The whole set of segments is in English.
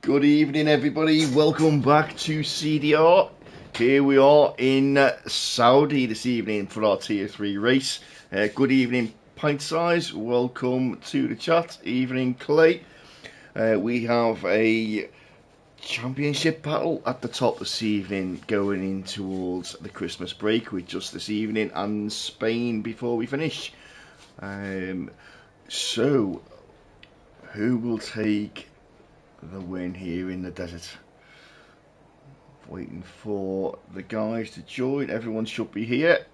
Good evening, everybody. Welcome back to CDR. Here we are in Saudi this evening for our Tier 3 race. Good evening, Pint Size. Welcome to the chat. Evening, Clay. We have a championship battle at the top this evening going in towards the Christmas break with just this evening and Spain before we finish. So, who will take the win here in the desert? Waiting for the guys to join. Everyone should be here.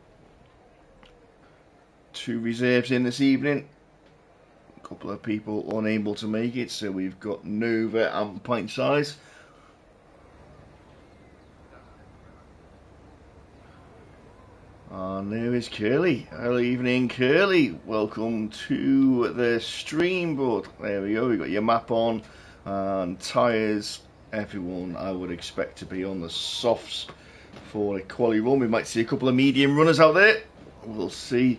2 reserves in this evening. A couple of people unable to make it, so we've got Nova and Pint Size. And there is Curly. Hello evening, Curly. Welcome to the stream board. There we go. We've got your map on and tyres. Everyone I would expect to be on the softs for a quali run. We might see a couple of medium runners out there. We'll see.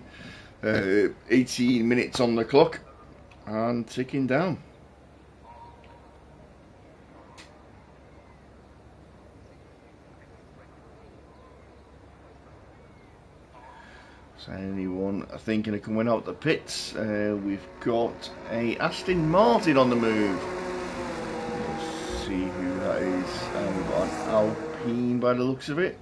18 minutes on the clock and ticking down. So anyone thinking of coming out the pits? We've got a Aston Martin on the move. Let's see who that is. We've got an Alpine by the looks of it.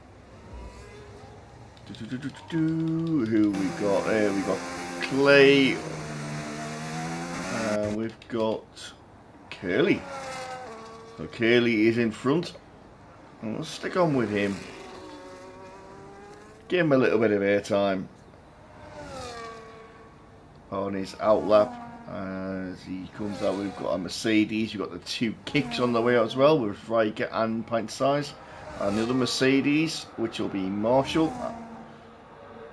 Who we got there? We've got Clay. We've got Curly. So Curly is in front. And we'll stick on with him. Give him a little bit of airtime on his outlap as he comes out. We've got a Mercedes. You've got the 2 kicks on the way out as well with Riker and Pint Size. Another Mercedes, which will be Marshall,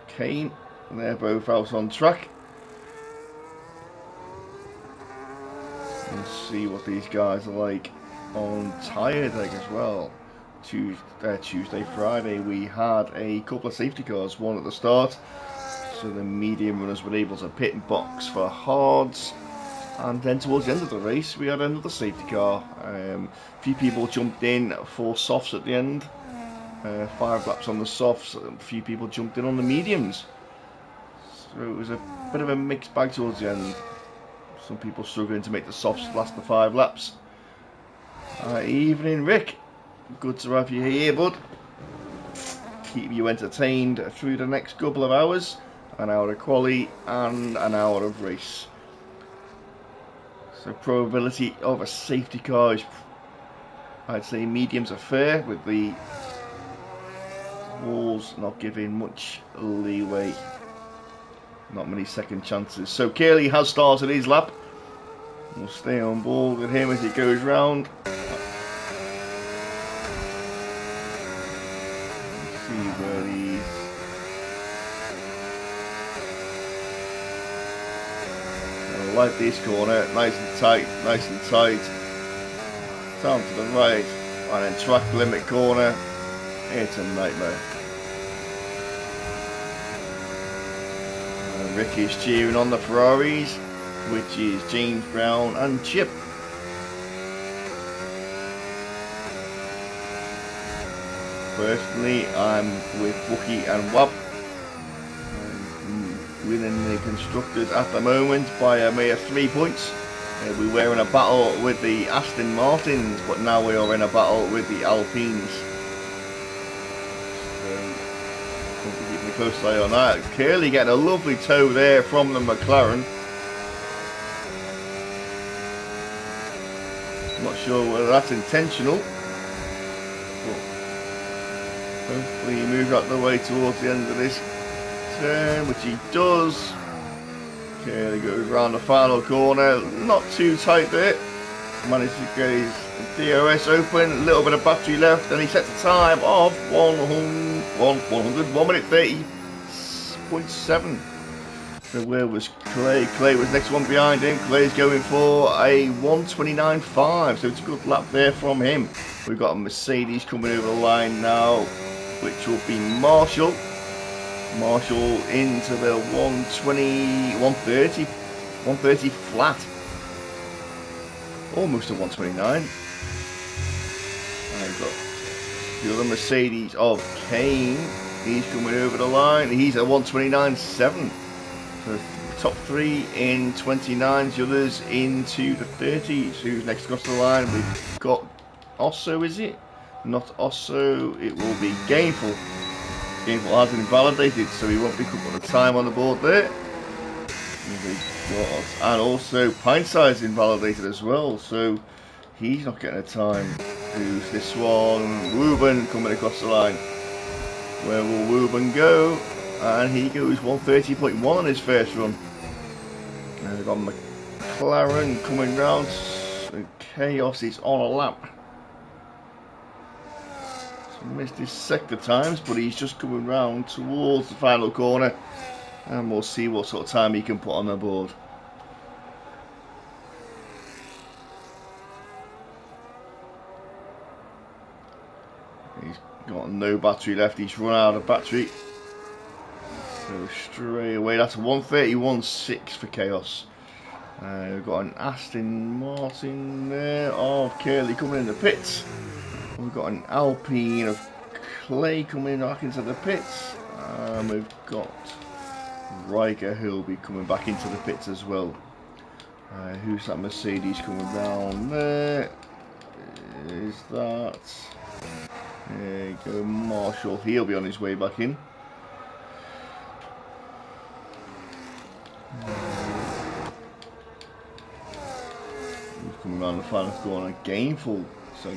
Kane. They're both out on track. Let's see what these guys are like on tyre deck as well. Tuesday, Friday, we had a couple of safety cars, one at the start, so the medium runners were able to pit and box for hards, and then towards the end of the race we had another safety car. A few people jumped in for softs at the end, 5 laps on the softs. A few people jumped in on the mediums, so it was a bit of a mixed bag towards the end. Some people struggling to make the softs last the 5 laps. Evening, Rick. Good to have you here, bud. Keep you entertained through the next couple of hours. An hour of quali and an hour of race. So probability of a safety car is, I'd say, mediums are fair, with the walls not giving much leeway. Not many second chances. So Curly has started his lap. We'll stay on board with him as he goes round. Like this corner, nice and tight, nice and tight. Down to the right, and then track limit corner. It's a nightmare. And Rick is cheering on the Ferraris, which is James Brown and Chip. Personally, I'm with Wookie and Wab. Winning the constructors at the moment by a mere 3 points. We were in a battle with the Aston Martins, but now we are in a battle with the Alpines. So, keeping a close eye on that. Curly getting a lovely tow there from the McLaren. Not sure whether that's intentional, but hopefully he moves out the way towards the end of this turn, which he does. Curly goes round the final corner, not too tight there. Managed to get his DRS open, a little bit of battery left, and he sets a time of 1 minute 30.7. So where was Clay? Clay was next one behind him. Clay's going for a 1:29.5, so it's a good lap there from him. We've got a Mercedes coming over the line now, which will be Marshall. Marshall into the 130 flat. Almost a 129. we've got the other Mercedes of Kane. He's coming over the line. He's at 129.7. So top 3 in 29s, the others into the 30s. Who's next across the line? We've got Osso, is it? Not Osso, it will be Gainful. Gainful has been invalidated, so he won't pick up on the time on the board there. And also Pint Size invalidated as well, so he's not getting a time. Who's this one? Wooben coming across the line. Where will Wooben go? And he goes 130.1 on his first run. And we've got McLaren coming round. And Chaos is on a lap. So missed his sector times, but he's just coming round towards the final corner. And we'll see what sort of time he can put on the board. He's got no battery left. He's run out of battery. So straight away, that's a 131.6 for Chaos. We've got an Aston Martin there of Curly coming in the pits. We've got an Alpine of Clay coming back into the pits. And we've got Riker who'll be coming back into the pits as well. Who's that Mercedes coming down there? Is that... There you go, Marshall. He'll be on his way back in. He's coming around the final corner. Gainful. So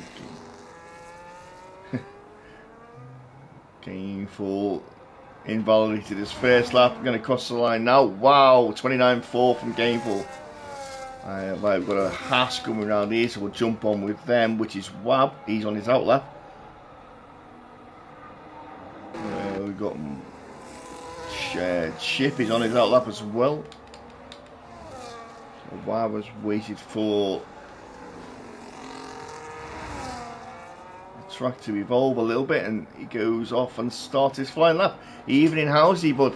Gainful invalidated his first lap. Going to cross the line now. Wow, 29.4 from Gainful. Right, we've got a Haas coming around here, so we'll jump on with them, which is Wab. He's on his out lap. We've got Chip is on his out lap as well. So Wab has waited for the track to evolve a little bit, and he goes off and starts his flying lap. Evening, how's he, bud?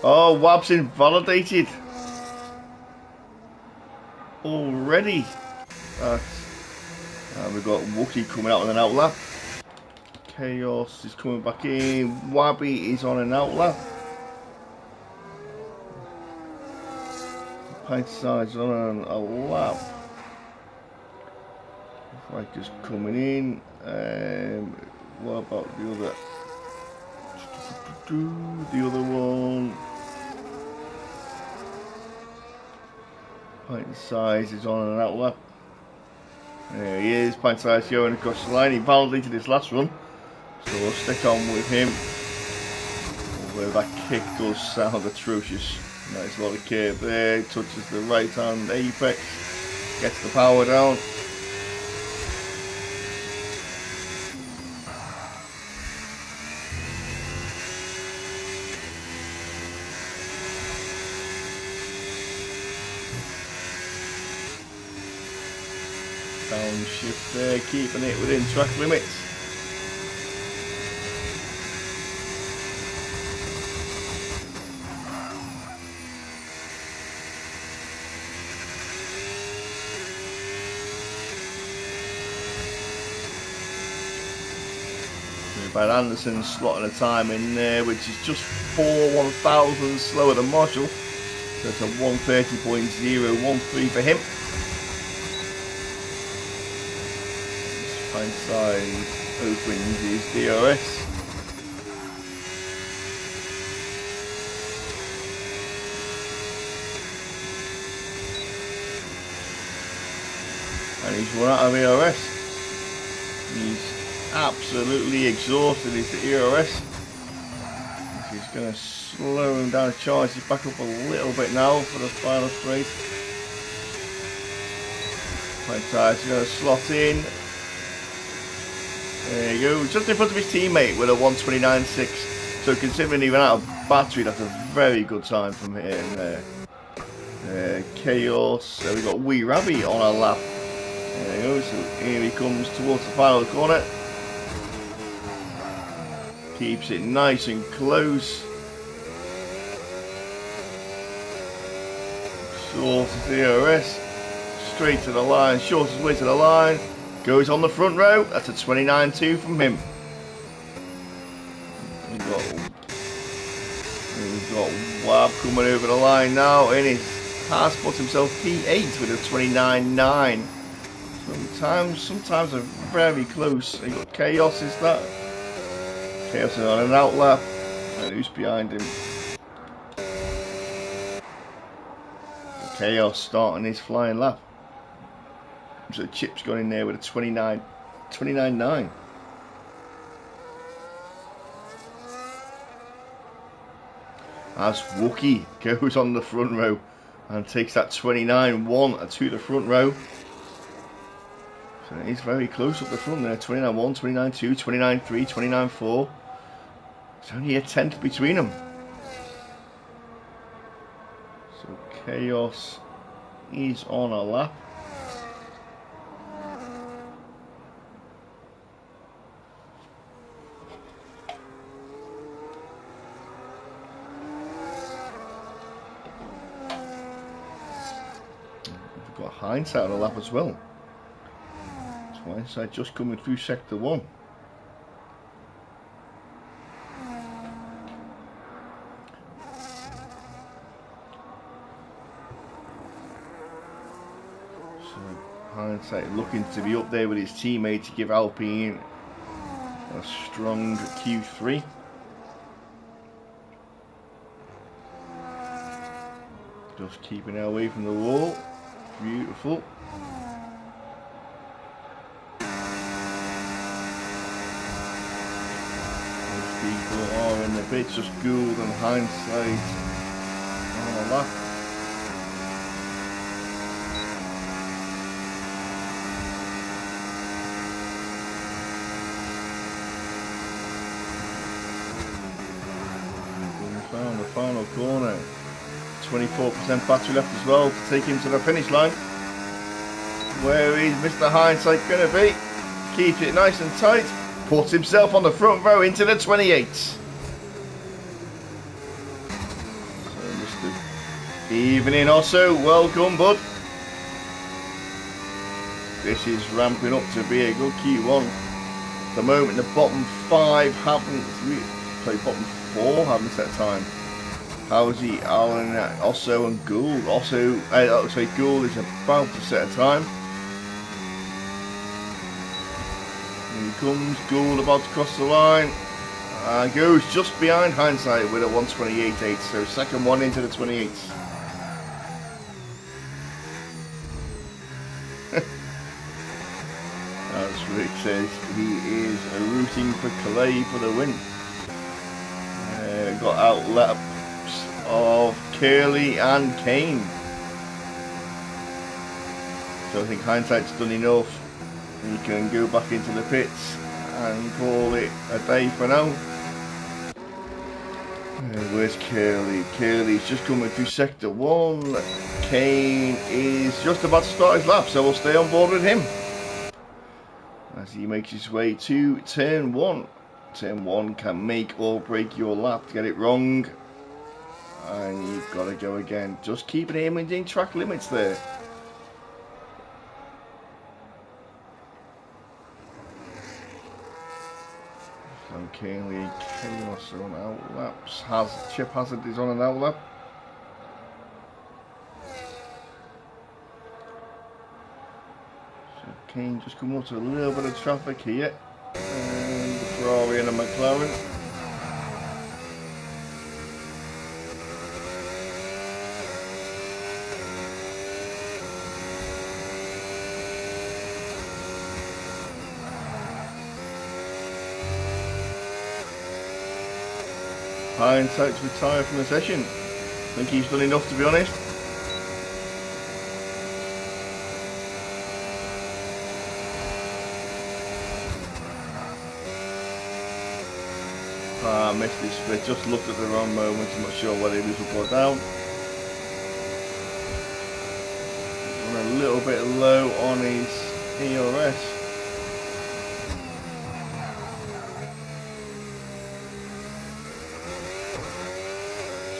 Oh, Wab's invalidated already. We've got Wookie coming out on an outlap. Chaos is coming back in. Wabby is on an outlap. Pint Size on a lap. Riker's coming in. What about the other? The other one. Pint Size is on an outlap. There he is, Pint Size going across the line. He validated his last run, so we'll stick on with him. Although that kick does sound atrocious. Nice lot of curve there, touches the right hand apex, gets the power down. Downshift there, keeping it within track limits. Brad Anderson slotting a time in there, which is just 4/1000 slower than Marshall. So it's a 130.013 for him. Pint Size opens his DRS. And he's run out of ERS. He's absolutely exhausted his ERS. Which is going to slow him down. Charge it back up a little bit now for the final straight. Pint Size is going to slot in. There you go, just in front of his teammate with a 129.6. So considering he ran out of battery, that's a very good time from him there. Chaos, we've got Wee Rabby on our lap. There you go, so here he comes towards the final corner. Keeps it nice and close. Shortest DRS. Straight to the line. Shortest way to the line. Goes on the front row. That's a 29.2 from him. We've got Wab coming over the line now. And he has put himself P8 with a 29.9. Sometimes they're very close. You got Chaos, is that? Chaos is on an outlap. And who's behind him? Chaos starting his flying lap. So Chip's gone in there with a 29.9. As Wookie goes on the front row and takes that 29.1 to the front row. So he's very close up the front there. 29.1, 29.2, 29.3, 29.4. It's only a tenth between them. So Chaos is on a lap. We've got Hindsight on a lap as well. So Hindsight just coming through sector 1. Hindsight looking to be up there with his teammate to give Alpine a strong Q3. Just keeping it away from the wall. Beautiful. Those people are in the pits, just Gould and Hindsight on a lap. Found the final corner. 24% battery left as well to take him to the finish line. Where is Mr. Hindsight going to be? Keeps it nice and tight. Puts himself on the front row into the 28s. So Mr. Evening also, welcome bud. This is ramping up to be a good Q1. At the moment the bottom 5 haven't, bottom 4 haven't set time. Housie, Allen, Osso and Gould. Gould is about to set a time. Here he comes, Gould about to cross the line. Goes just behind Hindsight with a 128.8, so second one into the 28s. As Rick says, he is rooting for Clay for the win. Got out laps of Curly and Kane. So I think Hindsight's done enough. He can go back into the pits and call it a day for now. Where's Curly? Curly's just coming through sector 1. Kane is just about to start his lap, so we'll stay on board with him as he makes his way to turn 1. Turn 1 can make or break your lap. Get it wrong and you've got to go again. Just keeping him within track limits there. So Kaylee Chaos are on outlaps. Chip Hazard is on an outlap. So Kane just coming up to a little bit of traffic here. And the Ferrari and a McLaren. Hindsight to retire from the session. I think he's done enough, to be honest. Missed his split, just looked at the wrong moment. I'm not sure whether he was up or down. Run a little bit low on his ERS.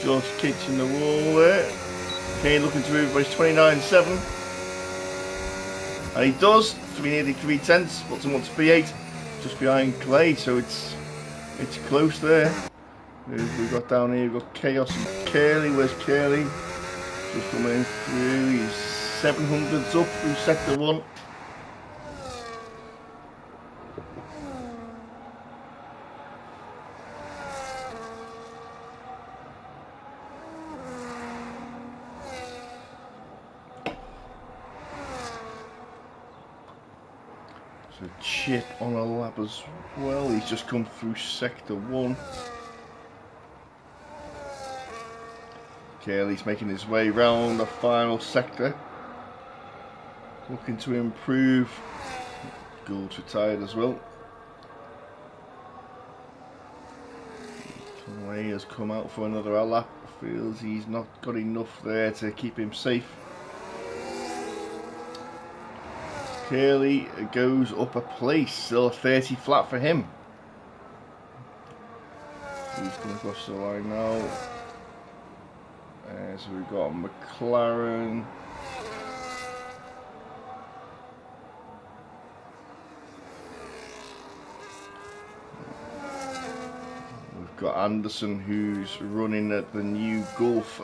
Just kitchen the wall there. Kane looking to move, but he's 29.7. And he does, nearly 3/10, puts him up to P8, just behind Clay, so it's close there. We've got down here, we've got Chaos and Curly. Where's Curly? Just coming in through, he's 700s up through sector 1. So Chip on a lap as well, he's just come through sector 1. Curly's making his way round the final sector. Looking to improve. Gould's retired as well. Clay has come out for another lap. Feels he's not got enough there to keep him safe. Curly goes up a place, still a 30 flat for him. He's coming across the line now. So we've got McLaren. We've got Anderson, who's running at the new Gulf.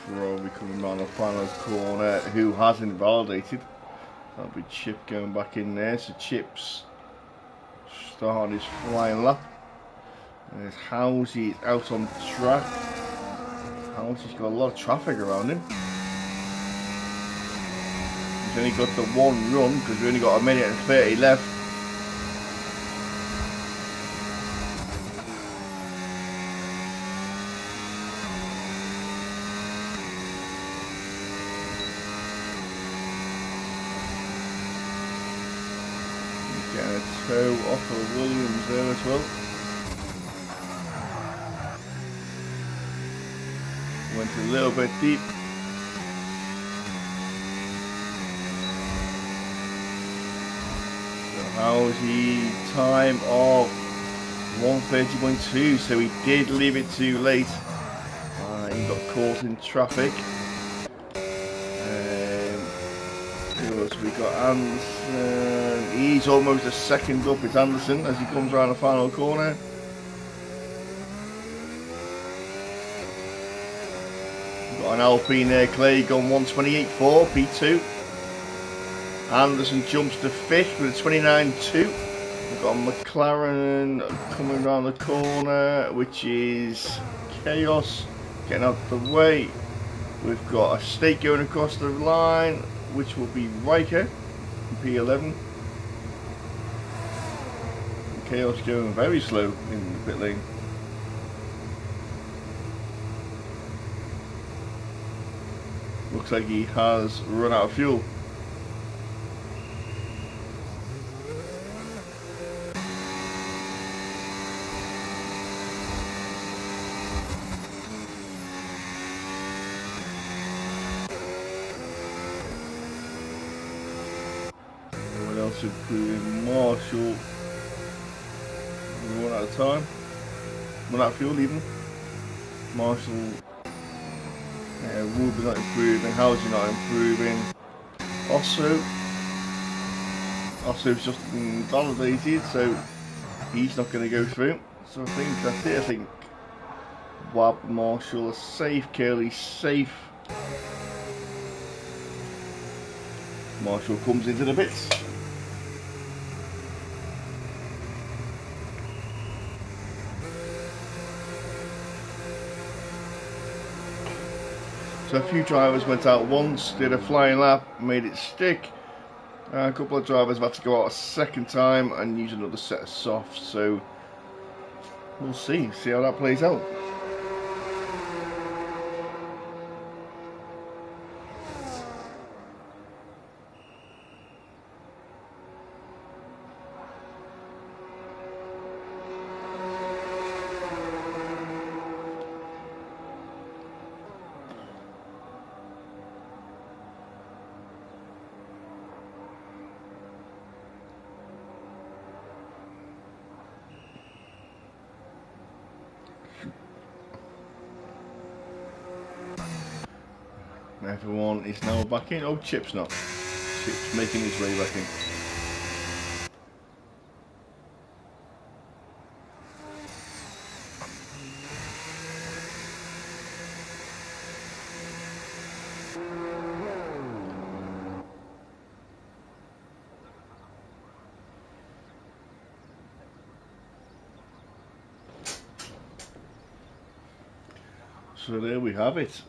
Ferrari coming round the final corner, who hasn't validated. That'll be Chip going back in there. So Chip's starting his flying lap. There's Housey out on track. Housey's got a lot of traffic around him. He's only got the one run because we've only got a minute and 30 left. Getting a toe off of Williams there as well. Went a little bit deep. So Housey, time of 1:30.2, so he did leave it too late. He got caught in traffic. We got Anderson, he's almost a second up, it's Anderson as he comes around the final corner. We've got an Alpine there, Clay gone 1:28.4, P2. Anderson jumps to 5th with a 29.2. We've got a McLaren coming around the corner, which is Chaos, getting out the way. We've got a State going across the line, which will be Riker, P11. Chaos going very slow in the pit lane. Looks like he has run out of fuel. Including Marshall, run out of time, run out of fuel even. Marshall, Ruby's not improving, Housey not improving. Osso's just validated, so he's not going to go through. So I think that's it. I think Wab, Marshall are safe, Curly's safe. Marshall comes into the pits. So a few drivers went out once, did a flying lap, made it stick. A couple of drivers have had to go out a second time and use another set of softs. So we'll see how that plays out. Everyone is now back in. Oh, Chip's not. Chip's making his way back in. So there we have it.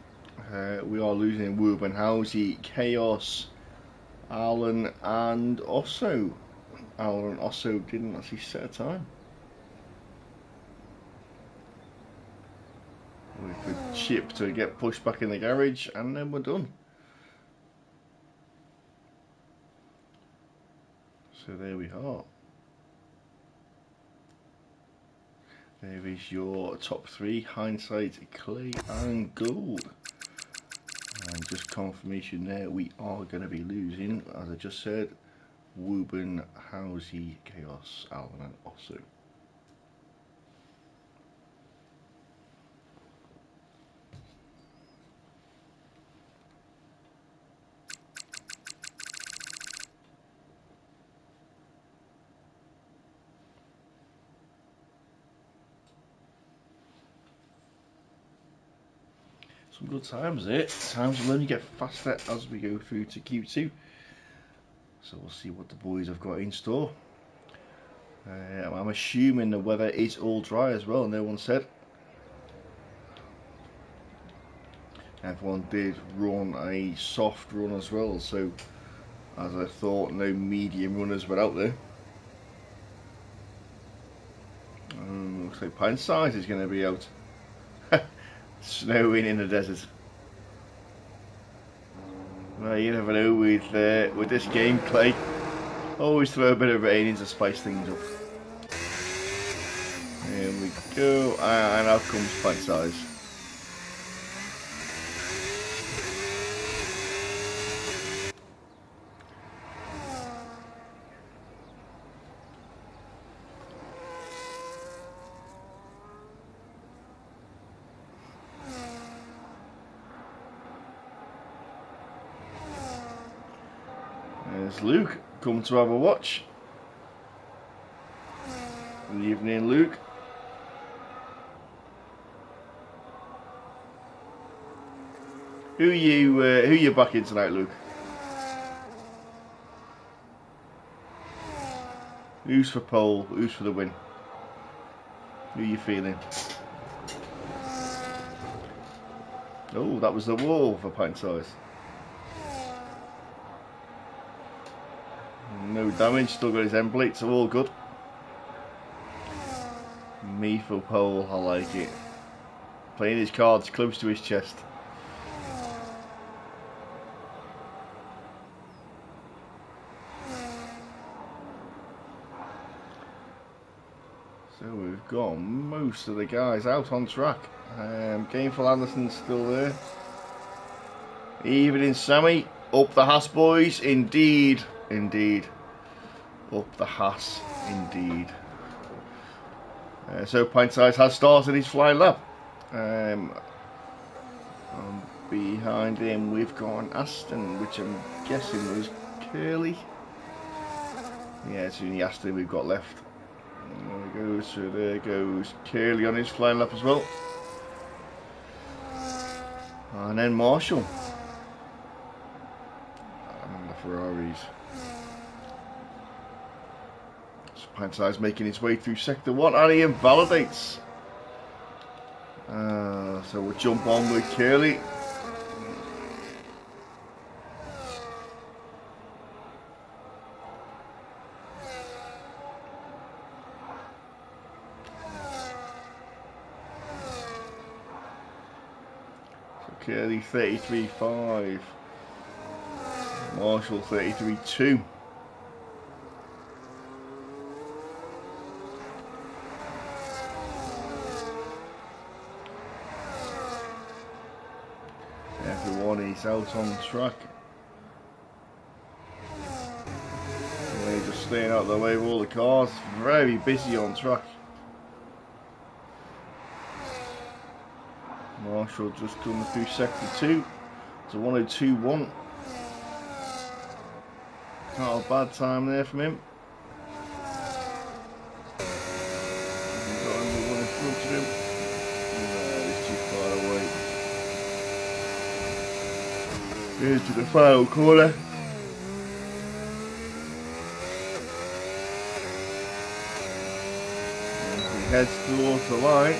We are losing Ruben Housey, Chaos, Alan and Osso. Alan and Osso didn't actually set a time. We could Chip to get pushed back in the garage and then we're done. So there we are. There is your top three, Hindsight, Clay and Gold. And just confirmation there, we are going to be losing, as I just said, Ruben, Housey, Chaos, Alan and Osso. Some good times there. Times will only get faster as we go through to Q2. So we'll see what the boys have got in store. I'm assuming the weather is all dry as well, no one said. Everyone did run a soft run as well, so as I thought, no medium runners were out there. Looks like Pint Size is going to be out. Snowing in the desert. Well, you never know with this game, Clay. Always throw a bit of rain in to spice things up. There we go, and out comes Pint Size. There's Luke, come to have a watch. Good evening, Luke. Who you backing tonight, Luke? Who's for pole? Who's for the win? Who are you feeling? Oh, that was the wall for Pint Size. No damage, still got his end plate, so all good. Me for pole, I like it. Playing his cards close to his chest. So we've got most of the guys out on track. Gameful Anderson's still there. Evening Sammy, up the Haas boys, indeed, indeed. Up the Haas, indeed. So Pint Size has started his flying lap. Behind him we've got an Aston, which I'm guessing was Curly. Yeah, it's only Aston we've got left. There we go, so there goes Curly on his flying lap as well. And then Marshall. And the Ferraris. So Pint Size making his way through sector 1 and he invalidates. So we'll jump on with Curly. Curly 33.5, Marshall 33.2. Everyone is out on track. They're just staying out of the way of all the cars. Very busy on track. Marshall just coming through sector 2. It's a 102.1. Not a bad time there from him. Got another one in front of him. No, he's too far away. Here's to the final corner. He heads towards the line.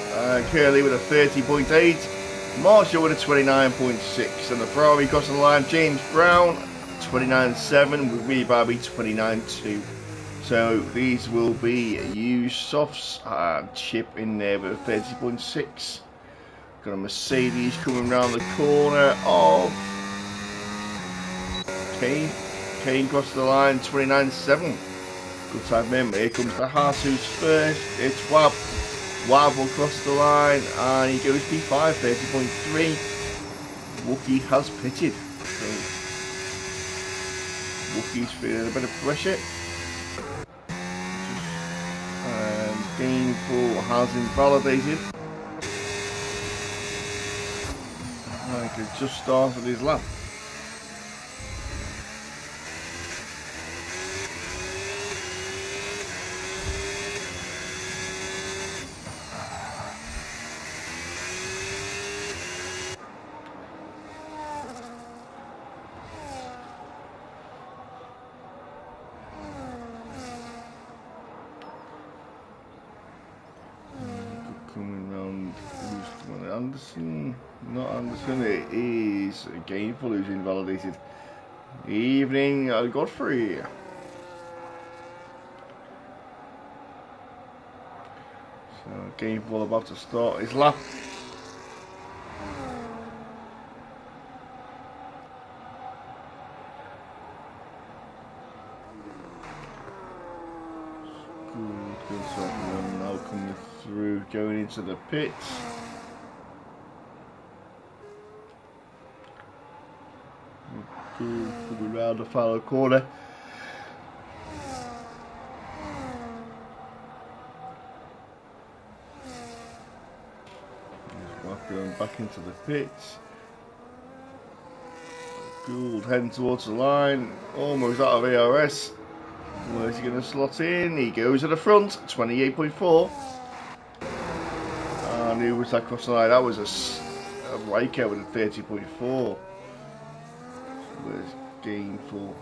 Curly with a 30.8. Marshall with a 29.6. And the Ferrari across the line, James Brown 29.7 with Wee Barbie 29.2. So these will be used softs. Chip in there with a 30.6. Got a Mercedes coming round the corner of Kane. Kane across the line, 29.7. Good time remember. Here comes the Haas who's first. It's Wab. Wab will cross the line and he goes P5, 30.3. Wookie has pitted. So Wookie's feeling a bit of pressure. And Gainful has invalidated. Like he's just started his lap. Coming round, who's coming? Anderson? Not Anderson, it is Gainful who's invalidated. Evening, Godfrey. So Gainful about to start his lap. Good second now coming through, going into the pits. Coming round the final corner. Going back into the pits. Gould heading towards the line, almost out of ARS. Where's he going to slot in? He goes at the front, 28.4. And who was that across the line? That was a Riker with a 30.4. Where's Gainful?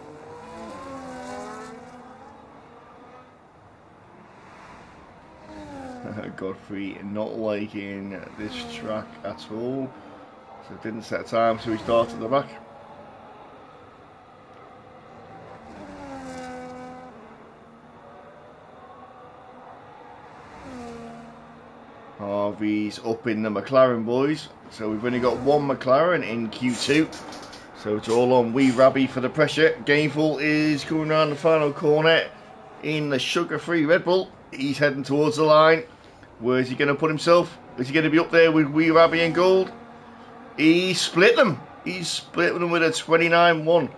Godfrey not liking this track at all. So it didn't set time, so he started at the back. Harvey's up in the McLaren, boys. So we've only got one McLaren in Q2. So it's all on Wee Rabby for the pressure. Gainful is coming around the final corner in the sugar-free Red Bull. He's heading towards the line. Where's he going to put himself? Is he going to be up there with Wee Rabby and Gould? He split them. He's split them with a 29.1.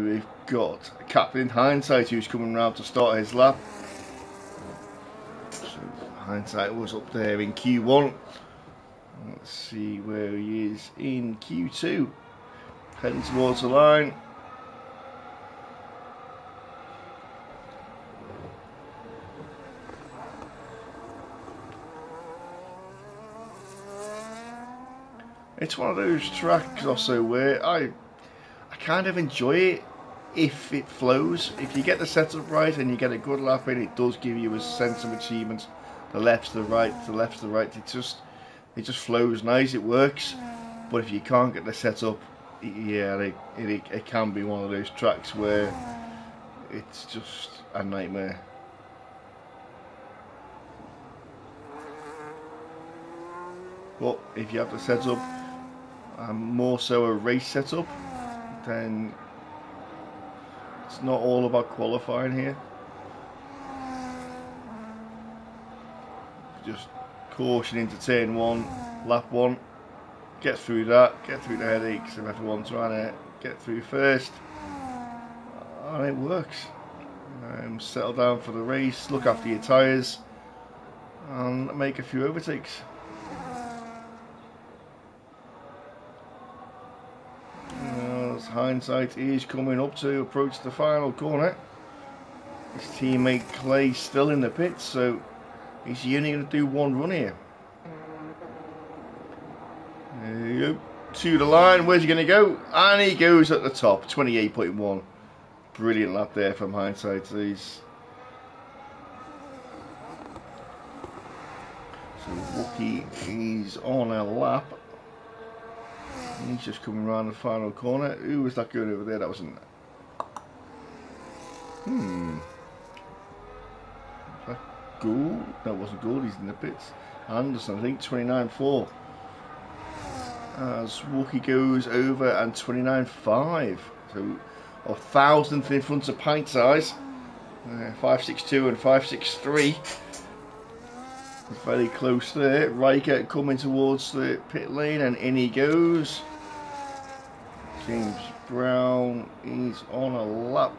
We've got Captain Hindsight who's coming round to start his lap. So Hindsight was up there in Q1. Let's see where he is in Q2. Heading towards the line. It's one of those tracks also where I kind of enjoy it if it flows. If you get the setup right and you get a good lap in, it does give you a sense of achievement. The left to the right, the left to the right. It just flows nice. It works. But if you can't get the setup, yeah, it can be one of those tracks where it's just a nightmare. But if you have the setup, more so a race setup, then it's not all about qualifying here. Just caution into turn 1, lap 1, get through that, get through the headaches of everyone trying to get through first, and it works. Settle down for the race, look after your tyres, and make a few overtakes. Hindsight is coming up to approach the final corner. His teammate Clay still in the pits, so he's only going to do one run here. There you go. To the line, where's he going to go? And he goes at the top, 28.1. Brilliant lap there from Hindsight. So Wookie is on a lap. He's just coming around the final corner. Who was that going over there? That wasn't. Was that Gould? That wasn't Gould. He's in the pits. Anderson, I think, 29.4. As Wookie goes over and 29.5. So a thousandth in front of Pint Size. 5.62 and 5.63. Very close there. Riker coming towards the pit lane, and in he goes. James Brown is on a lap.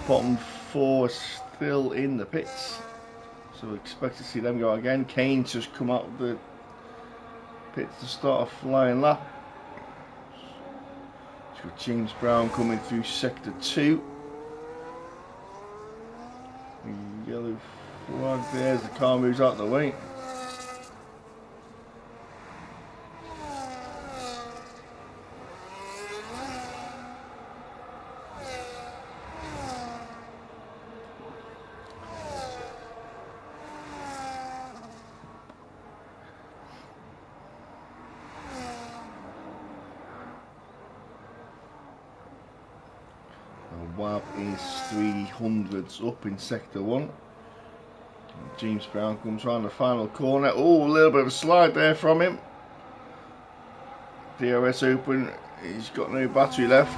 Bottom four still in the pits, so we expect to see them go again. Kane's just come out of the pits to start a flying lap. So James Brown coming through sector 2. Yellow flag there as the car moves out of the way. Wab is 300s up in sector 1. James Brown comes round the final corner. Oh, a little bit of a slide there from him. DRS open. He's got no battery left.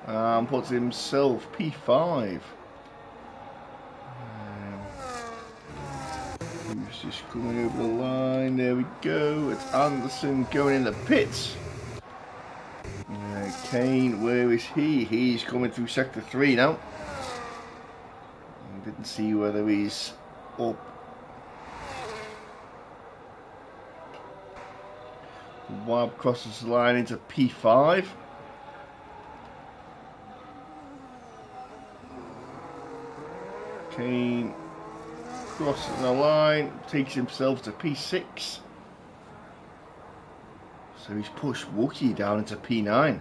And puts himself P5. He's just coming over the line. There we go. It's Anderson going in the pits. Kane, where is he? He's coming through sector 3 now. Didn't see whether he's up. Wab crosses the line into P5. Kane crosses the line, takes himself to P6. So he's pushed Wookie down into P9.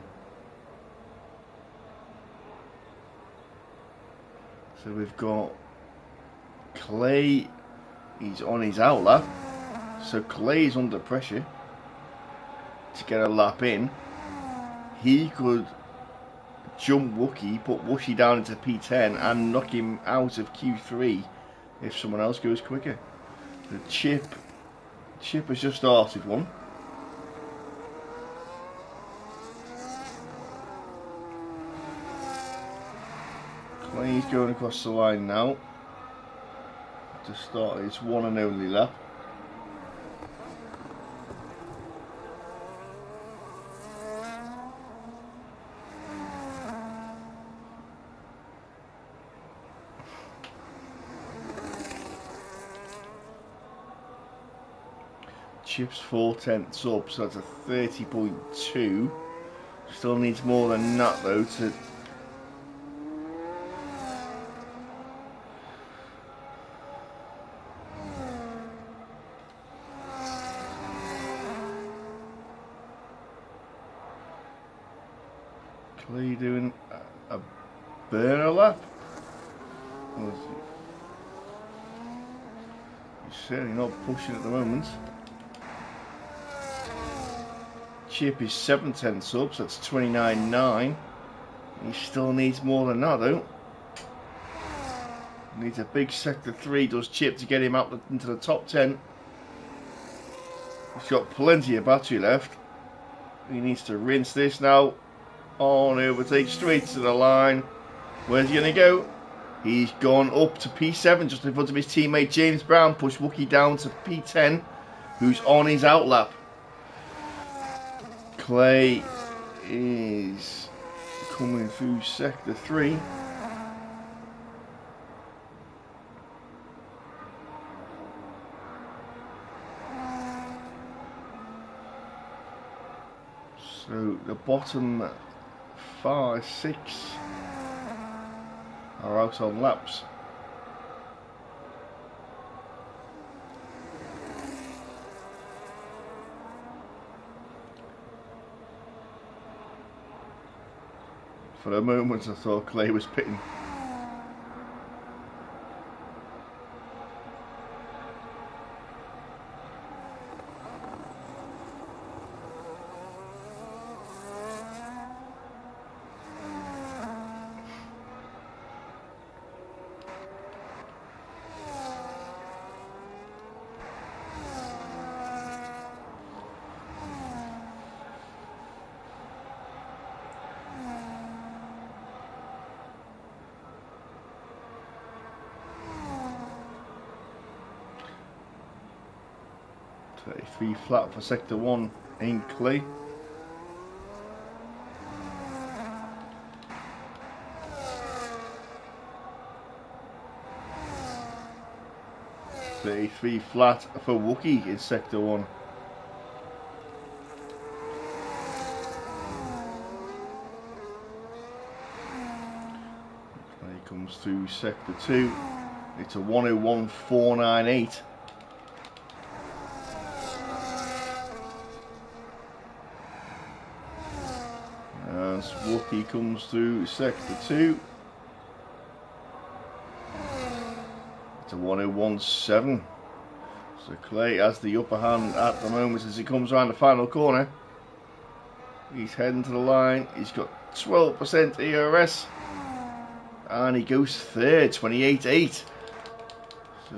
So we've got Clay, he's on his out lap. So Clay's under pressure to get a lap in. He could jump Wookie, put Wookie down into P10 and knock him out of Q3 if someone else goes quicker. The Chip has just started one. Clay's going across the line now to start his one and only lap. Chip's 4/10 up, so that's a 30.2. Still needs more than that though to. Clay doing a burner lap. He's certainly not pushing at the moment. Chip is 7/10 up, so that's 29.9. He still needs more than that though. Needs a big sector 3, does Chip, to get him up into the top 10. He's got plenty of battery left. He needs to rinse this now. On overtake straight to the line. Where's he going to go? He's gone up to P7 just in front of his teammate James Brown. Pushed Wookie down to P10, who's on his out lap. Clay is coming through sector 3. So the bottom 5, 6 are out on laps. For a moment I thought Clay was pitting. Three flat for sector 1 in Clay. Three flat for Wookie in sector 1. Clay comes through sector 2. It's a 101.498. As Wookie comes through sector 2. It's a 101.7. So Clay has the upper hand at the moment as he comes around the final corner. He's heading to the line. He's got 12% ERS. And he goes third, 28.8. So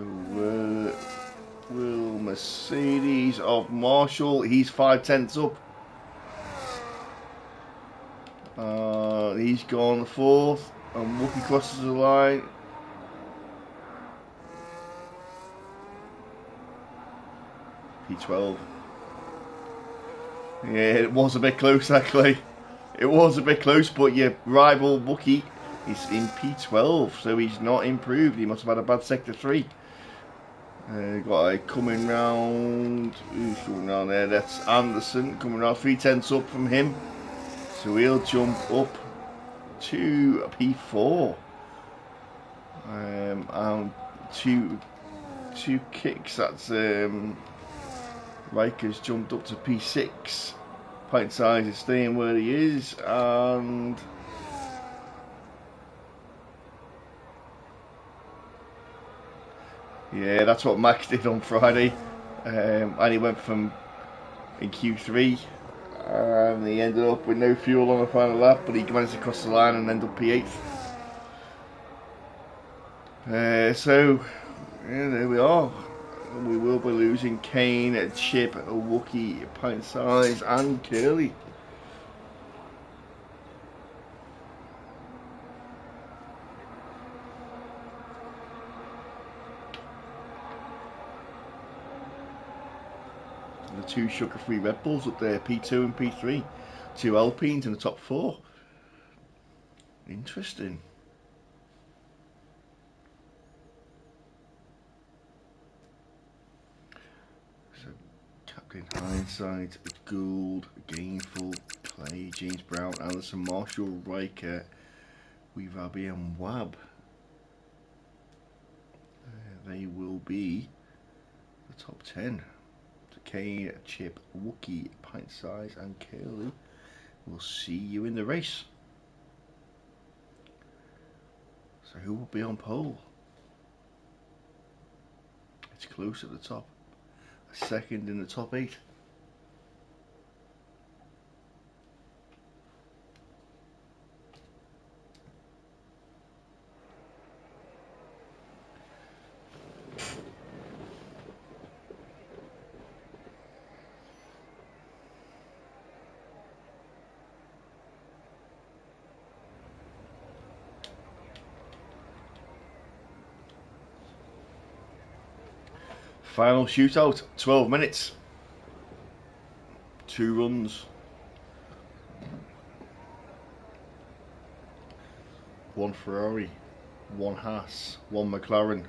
Will Mercedes of Marshall, he's 5/10 up. He's gone fourth, and Wookie crosses the line. P12. Yeah, it was a bit close actually. It was a bit close, but your rival Wookie is in P12, so he's not improved. He must have had a bad sector 3. Got a coming round. Who's coming round there? That's Anderson coming round 3/10 up from him. So he'll jump up to P4. And two kicks. That's Riker's jumped up to P6. Pint size is staying where he is, and yeah, that's what Max did on Friday. And he went from in Q3, and he ended up with no fuel on the final lap, but he managed to cross the line and end up P8. So yeah, there we are. We will be losing Kane, Chip, Wookie, Pint Size, and Curly. The 2 sugar-free Red Bulls up there, P2 and P3. 2 Alpines in the top 4. Interesting. So, Captain Hindsight, Gould, Gainful, Clay, James Brown, Anderson, Marshall, Riker, Weevabi, and Wab. They will be the top 10. Kane, Chip, Wookie, Pint Size, and Curly. We'll see you in the race. So who will be on pole? It's close at the top. A second in the top 8. Final shootout, 12 minutes. 2 runs. 1 Ferrari, 1 Haas, 1 McLaren.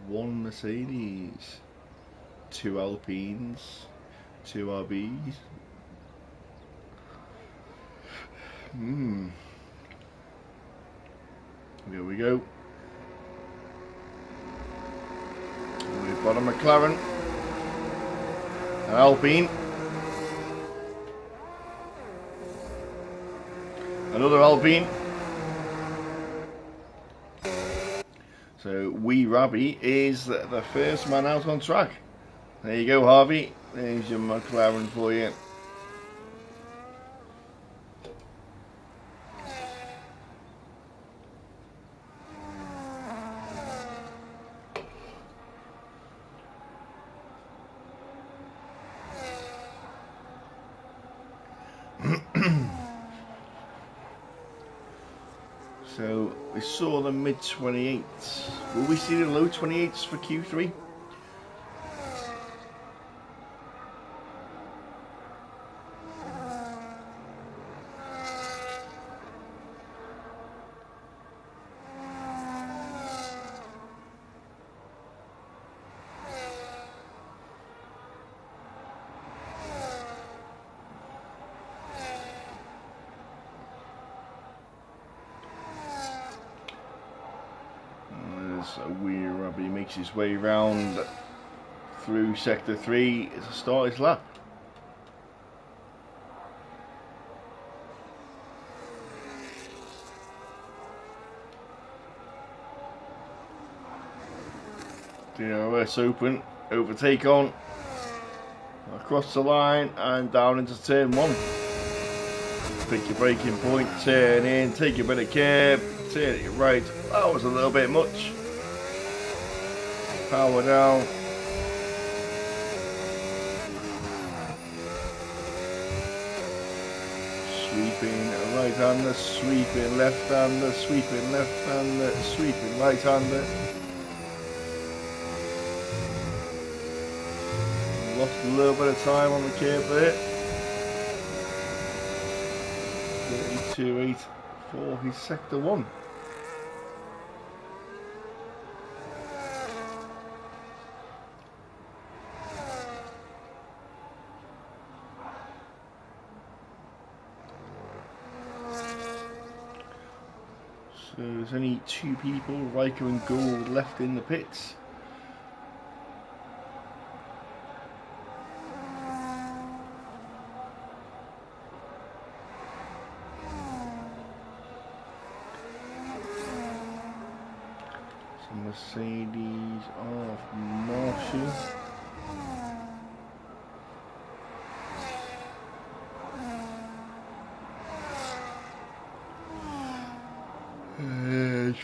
1 Mercedes, 2 Alpines, 2 RBs. Here we go. We've got a McLaren, an Alpine, another Alpine. So Wee Rabby is the first man out on track. There you go, Harvey. There's your McLaren for you. So we saw the mid 28s. Will we see the low 28s for Q3? So Wee Rabby makes his way round through sector 3 to start his lap. DRS open, overtake on, across the line and down into turn 1. Pick your braking point, turn in, take a bit of curb, turn it right. That was a little bit much. Power down. Sweeping right-hander, sweeping left-hander, sweeping left-hander, sweeping right-hander. Lost a little bit of time on the curb there. 32.8 for his sector 1. So there's only 2 people, Riker and Gould, left in the pits. Some Mercedes of Marshall.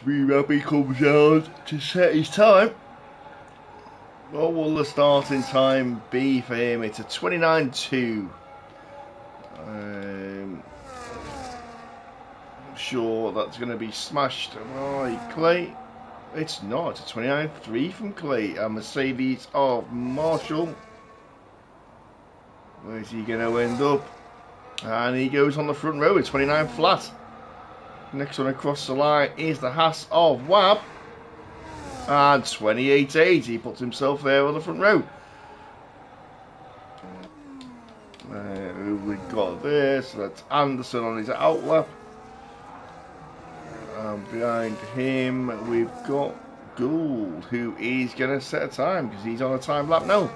Wee Rabby comes out to set his time. What will the starting time be for him? It's a 29.2. I'm sure that's going to be smashed by Clay. It's not. It's a 29.3 from Clay. A Mercedes of Marshall. Where's he going to end up? And he goes on the front row with 29 flat. Next one across the line is the Haas of Wab. And 28.8. He puts himself there on the front row. Who we got there? So that's Anderson on his out lap. And behind him we've got Gould, who is going to set a time because he's on a time lap now.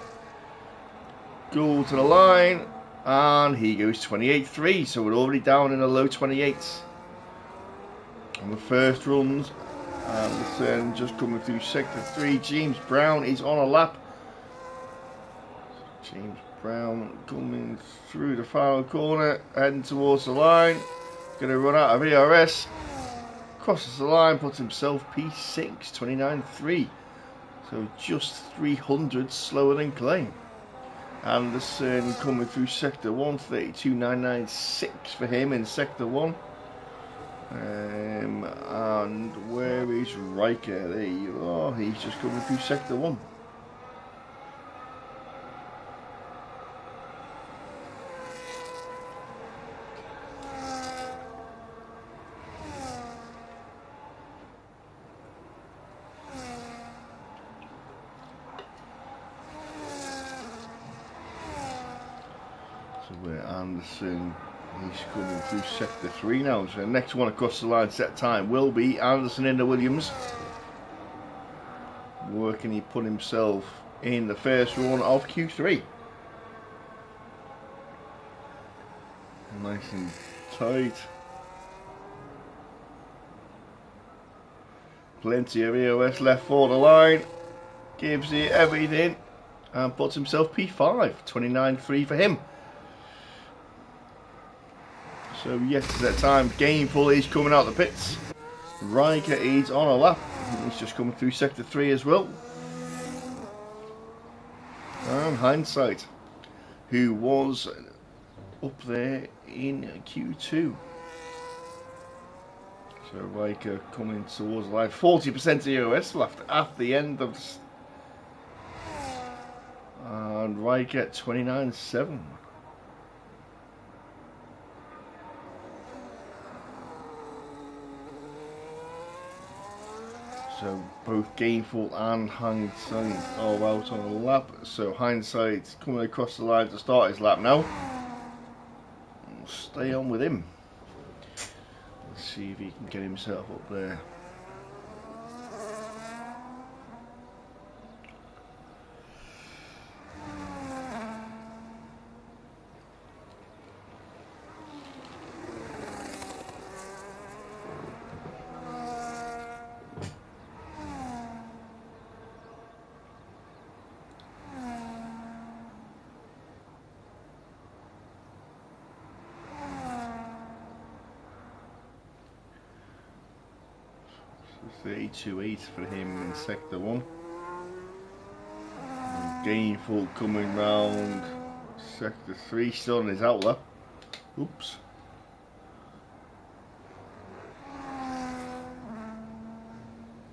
Gould to the line. And he goes 28.3. So we're already down in the low 28s. On the first runs, Anderson just coming through sector 3. James Brown is on a lap. James Brown coming through the final corner, heading towards the line. Going to run out of ERS. Crosses the line, puts himself P6, 29.3. So just 300 slower than Clay. Anderson coming through sector 1, 32.996 for him in sector 1. And where is Riker? There you are. He's just coming through sector 1. Where Anderson, he's coming through sector 3 now. So the next one across the line set time will be Anderson into Williams. Working, he put himself in the first run of Q3. Nice and tight. Plenty of EOS left for the line. Gives it everything and puts himself P5. 29.3 for him. So yes, at that time, Gainful is coming out the pits. Riker is on a lap. He's just coming through sector 3 as well. And Hindsight, who was up there in Q2. So Riker coming towards the line. 40% EOS left at the end of... And Riker at 29.7. So both Gainful and Hindsight are out on a lap. So Hindsight coming across the line to start his lap now. We'll stay on with him. Let's see if he can get himself up there. So 32.8 for him in sector 1. And Gainful coming round sector 3, still on his outlet. Oops.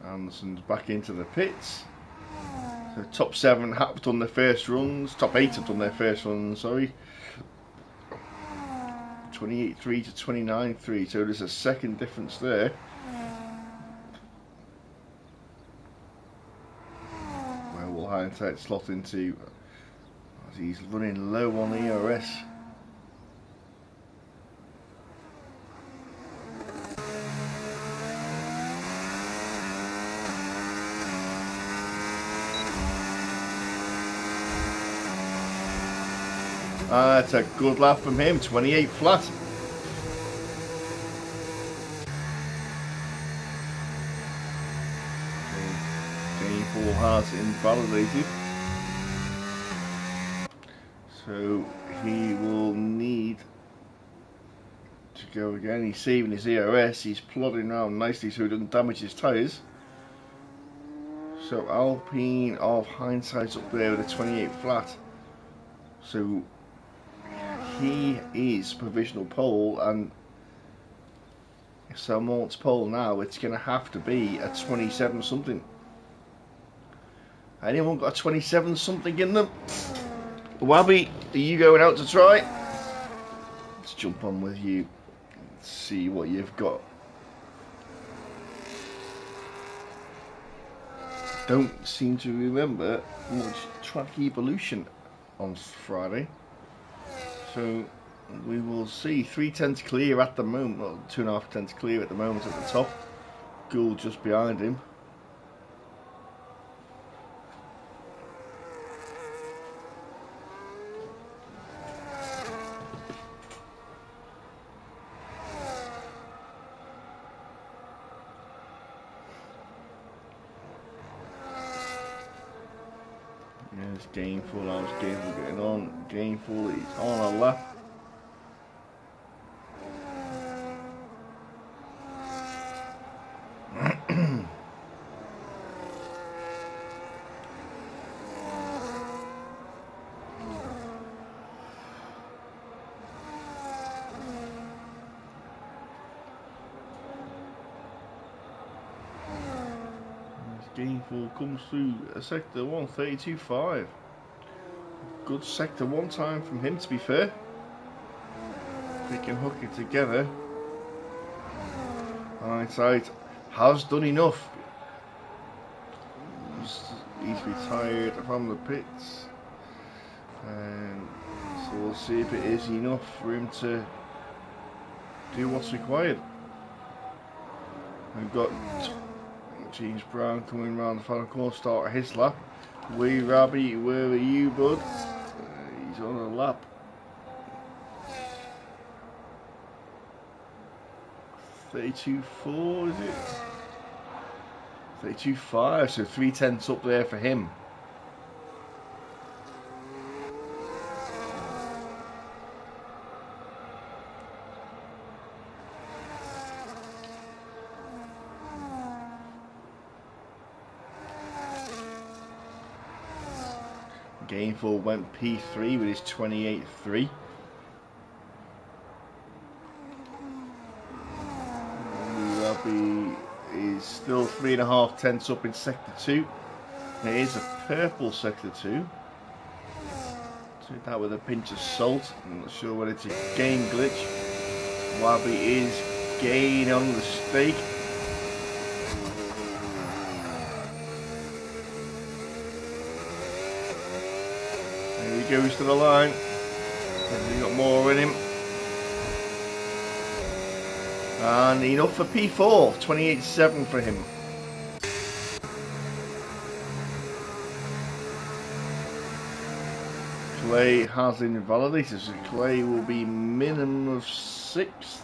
Anderson's back into the pits. So top 7 have done their first runs. Top 8 have done their first runs, sorry. 28.3 to 29.3, so there's a second difference there. Where will Hindsight slot into as he's running low on EOS? That's a good lap from him, 28 flat. Gainful has invalidated. So he will need to go again. He's saving his EOS, he's plodding around nicely so he doesn't damage his tyres. So Alpine of Hindsight's up there with a 28 flat. So he is provisional pole, and if someone wants pole now, it's going to have to be a 27 something. Anyone got a 27 something in them? Wabby, are you going out to try? Let's jump on with you. Let's see what you've got. Don't seem to remember much track evolution on Friday. So we will see. 3/10 clear at the moment, well, 2.5 clear at the moment at the top. Gould just behind him. There's Gainful, how's Gainful getting on? Gainful is on a lap. Gainful comes through a sector 1, 32.5. Good sector 1 time from him, to be fair. They can hook it together. Hindsight has done enough. He's retired from the pits. And So we'll see if it is enough for him to do what's required. We've got James Brown coming round the final corner, start his lap. Wee Rabby, where are you, bud? He's on a lap. 32.4, is it? 32.5, so 3/10 up there for him. Gainful went P3 with his 28.3. Rabbi is still 3.5 up in Sector 2. It is a purple Sector 2. Take that with a pinch of salt. I'm not sure whether it's a game glitch. Wabi is gain on the stake. There he goes to the line. He's got more in him. And enough for P4. 28.7 for him. Clay has invalidated, so Clay will be minimum of 6th.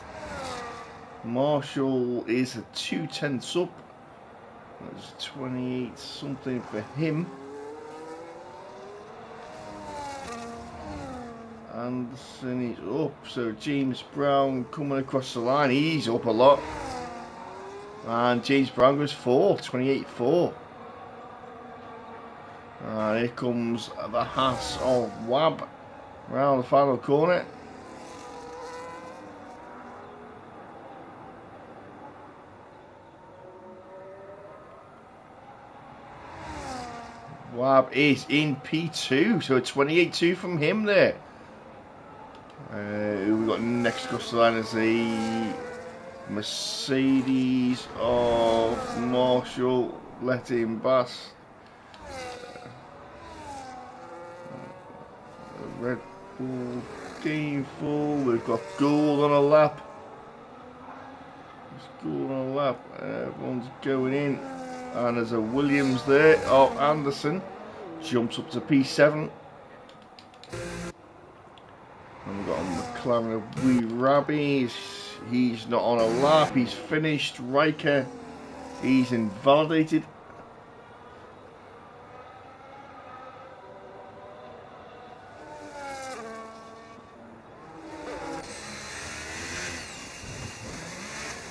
Marshall is a 2/10 up. That's 28 something for him. Anderson is up, so James Brown coming across the line, he's up a lot. And James Brown goes 4th, 28.4. And here comes the Haas of Wab round the final corner. Wab is in P2, so 28.2 from him there. Who we got next across the line is the Mercedes of Marshall. Let him pass. Red Bull Gainful. We've got Gould on a lap. There's Gould on a lap. Everyone's going in. And there's a Williams there. Oh, Anderson jumps up to P7. And we've got a McLaren of Wee Rabby. He's not on a lap. He's finished. Riker, he's invalidated.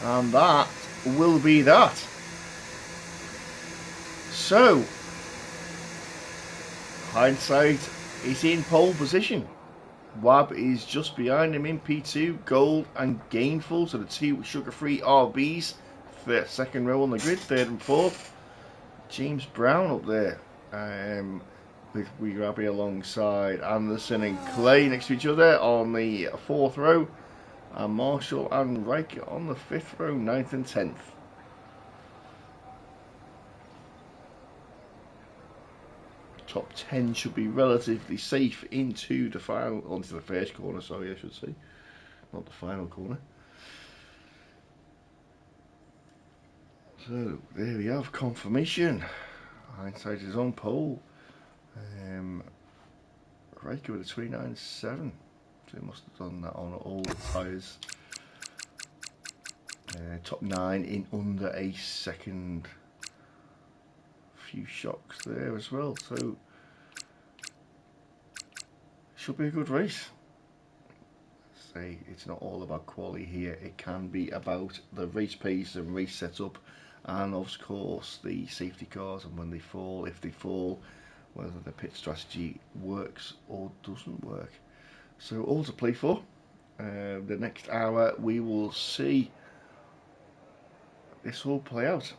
And that will be that. So, Hindsight is in pole position. Wab is just behind him in P2, Gold and Gainful, so the two sugar-free RBs for second row on the grid, 3rd and 4th. James Brown up there with Wee Rabby alongside Anderson and Clay next to each other on the 4th row, and Marshall and Riker on the 5th row, 9th and 10th. Top 10 should be relatively safe into the final, onto the first corner, sorry I should say, not the final corner. So there we have confirmation. Hindsight is on pole. Riker with a 29.7, so he must have done that on all the tyres. Top 9 in under a second. Few shocks there as well, so should be a good race. Say it's not all about quality here, it can be about the race pace and race setup, and of course the safety cars, and when they fall, if they fall, whether the pit strategy works or doesn't work. So all to play for. The next hour we will see this all play out.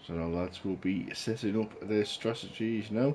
So the lads will be setting up their strategies now.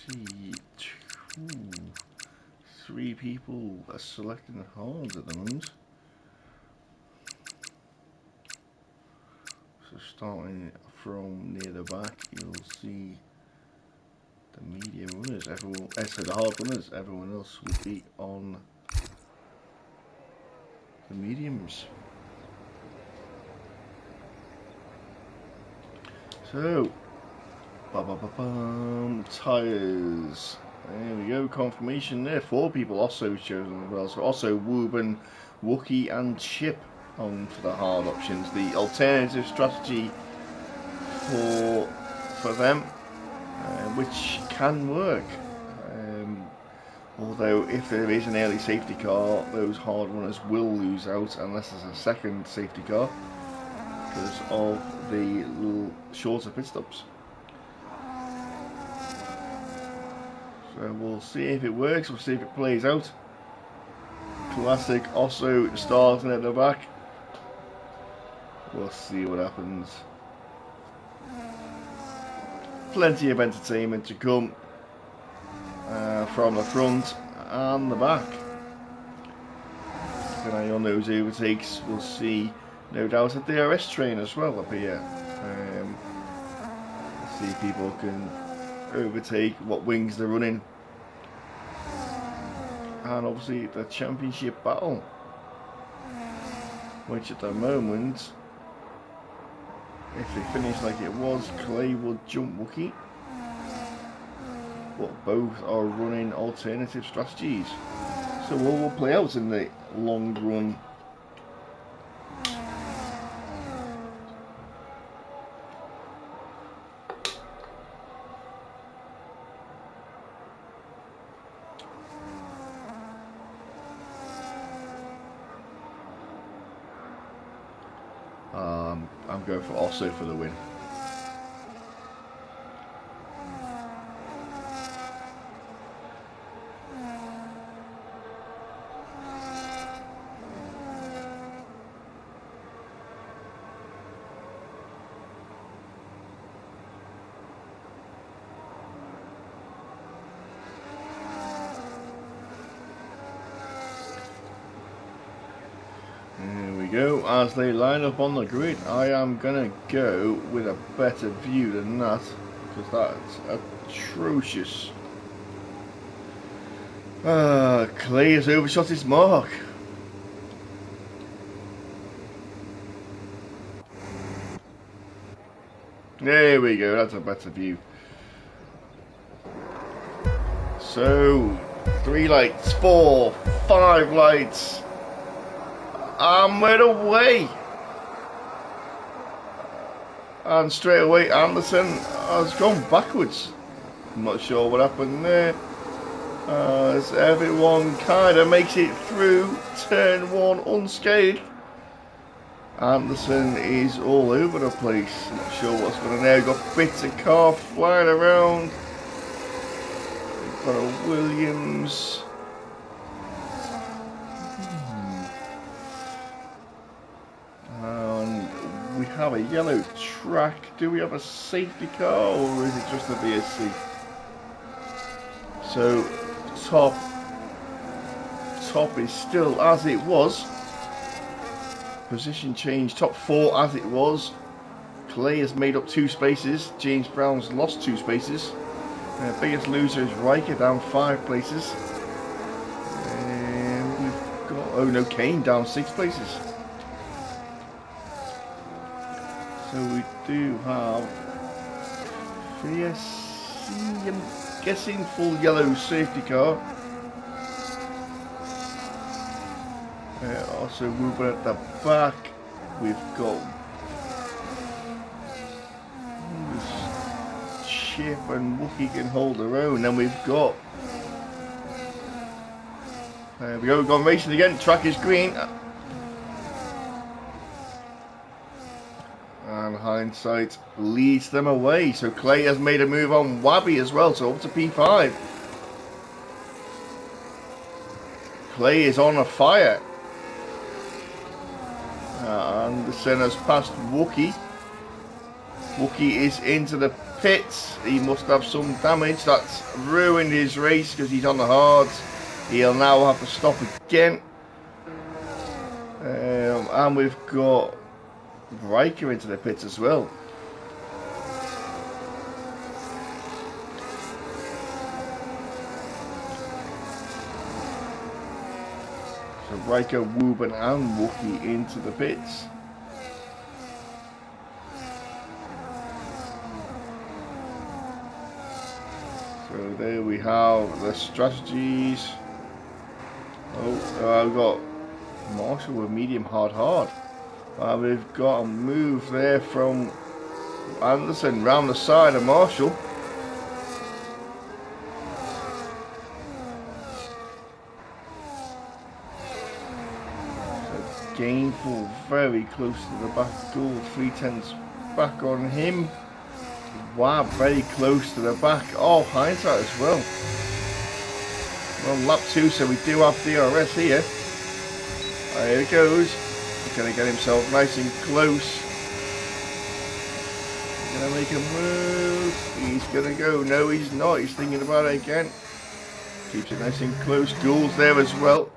See, three people are selecting hard at the moment. So starting from near the back, you'll see the medium runners. Everyone, so the hard runners. Everyone else will be on the mediums. So, tyres. There we go, confirmation there. 4 people also chosen as well. So also Wooben, Wookie and Chip on for the hard options. The alternative strategy for them, which can work. Although if there is an early safety car, those hard runners will lose out unless there's a second safety car because of the little shorter pit stops. So we'll see if it works, we'll see if it plays out. Classic also starting at the back. We'll see what happens. Plenty of entertainment to come from the front and the back. Keep an eye on those overtakes. We'll see, no doubt, a DRS train as well up here. See if people can overtake what wings they're running, and obviously the championship battle, which at the moment, if they finish like it was, Clay would jump Wookie, but both are running alternative strategies, so what will play out in the long run. I'm going for also for the win. Go as they line up on the grid. I am gonna go with a better view than that because that's atrocious. Clay has overshot his mark. There we go, that's a better view. So 3 lights, 4, 5 lights. And we're away. And straight away Anderson has gone backwards. I'm not sure what happened there. As everyone kind of makes it through turn 1 unscathed. Anderson is all over the place. Not sure what's going on there. We've got bits of car flying around. We've got a Williams. And we have a yellow track. Do we have a safety car or is it just a VSC? So top is still as it was. Position change, top 4 as it was. Clay has made up 2 spaces. James Brown's lost 2 spaces. Biggest loser is Riker, down 5 places. And we've got, oh no, Kane down 6 places. So we do have VSC, I'm guessing full yellow safety car. Also moving at the back, we've got Chip and Wookie can hold their own. Then we've got, there we go, we've gone racing again. Track is green. And hindsight leads them away. So Clay has made a move on Wabby as well, so up to P5. Clay is on a fire. Anderson has passed Wookie. Wookie is into the pits. He must have some damage. That's ruined his race because he's on the hards. He'll now have to stop again. And we've got Riker into the pits as well. So Riker, Wooben and Wookie into the pits. So there we have the strategies. Oh, I've got Marshall with medium hard. We've got a move there from Anderson round the side of Marshall. So Gainful very close to the back. Gould 3/10 back on him. Wab very close to the back. Oh, hindsight as well. Well, lap 2, so we do have DRS here. There it goes. He's going to get himself nice and close. He's going to make a move. He's going to go. No, he's not. He's thinking about it again. Keeps it nice and close. Gould's there as well.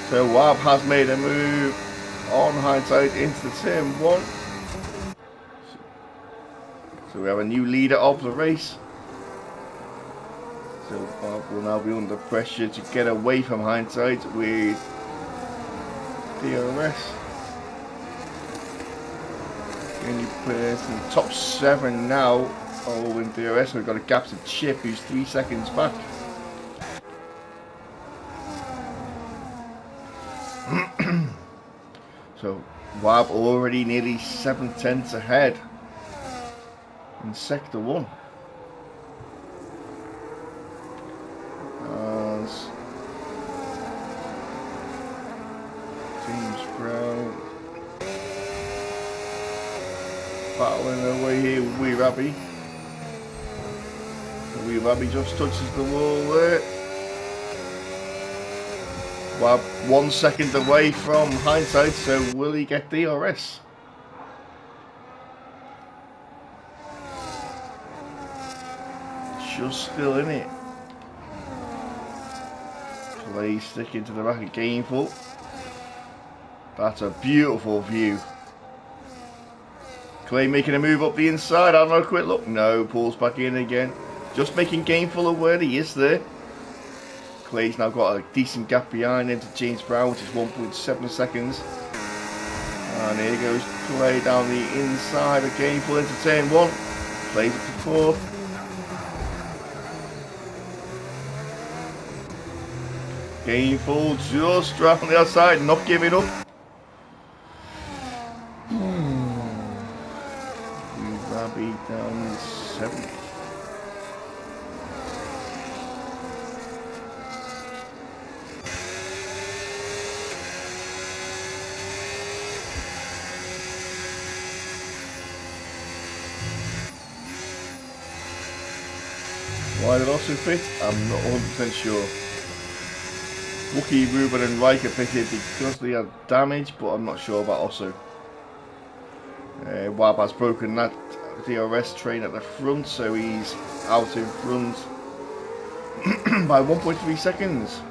So Wab has made a move on hindsight into the turn 1. So we have a new leader of the race. So Wab will now be under pressure to get away from hindsight with DRS. Only person in the top 7 now. Oh, in DRS we've got a gap to Chip, who's 3 seconds back. So Wab already nearly 7/10 ahead in sector 1. As James Brown battling away here with Wee Rabby. Wee Rabby just touches the wall there. Wab 1 second away from hindsight, so will he get DRS? Just still in it. Clay sticking to the back of Gainful. That's a beautiful view. Clay making a move up the inside. I don't know, quick look. No, pulls back in again. Just making Gainful aware that he is there. Clay's now got a decent gap behind him to James Brown, which is 1.7 seconds. And here goes Clay down the inside of Gainful into turn 1. Clay's up to 4th. Gainful just round the outside, not giving up. Rabby down 7th. Why they're also fit, I'm not 100% sure. Wookie, Ruben and Riker pitted because they had damage, but I'm not sure about also. Wab has broken that DRS train at the front, so he's out in front by 1.3 seconds.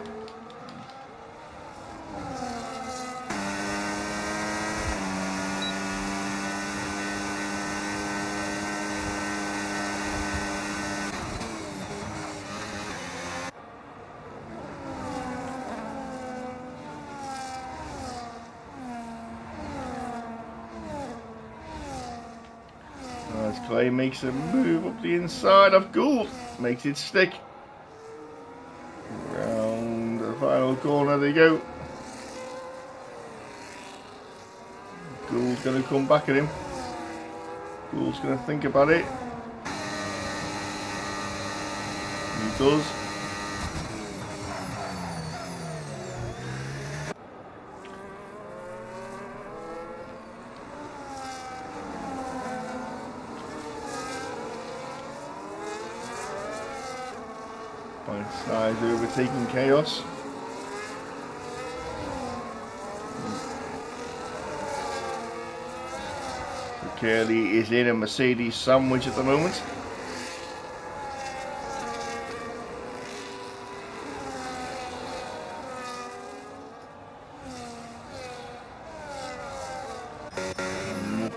As Clay makes a move up the inside of Gould, makes it stick. Round the final corner they go. Gould's going to come back at him. Gould's going to think about it. He does. Side overtaking Chaos. So Curly is in a Mercedes sandwich at the moment.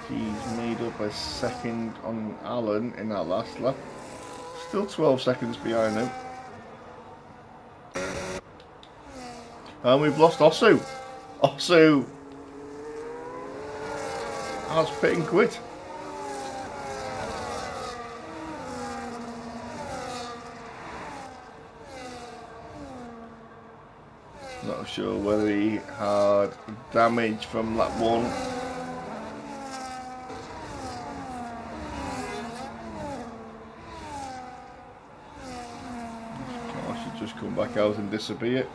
He's made up a second on Allen in that last lap. Still 12 seconds behind him. And we've lost Osu. Osu has pit and quit. Not sure whether he had damage from lap 1. I should just come back out and disappear.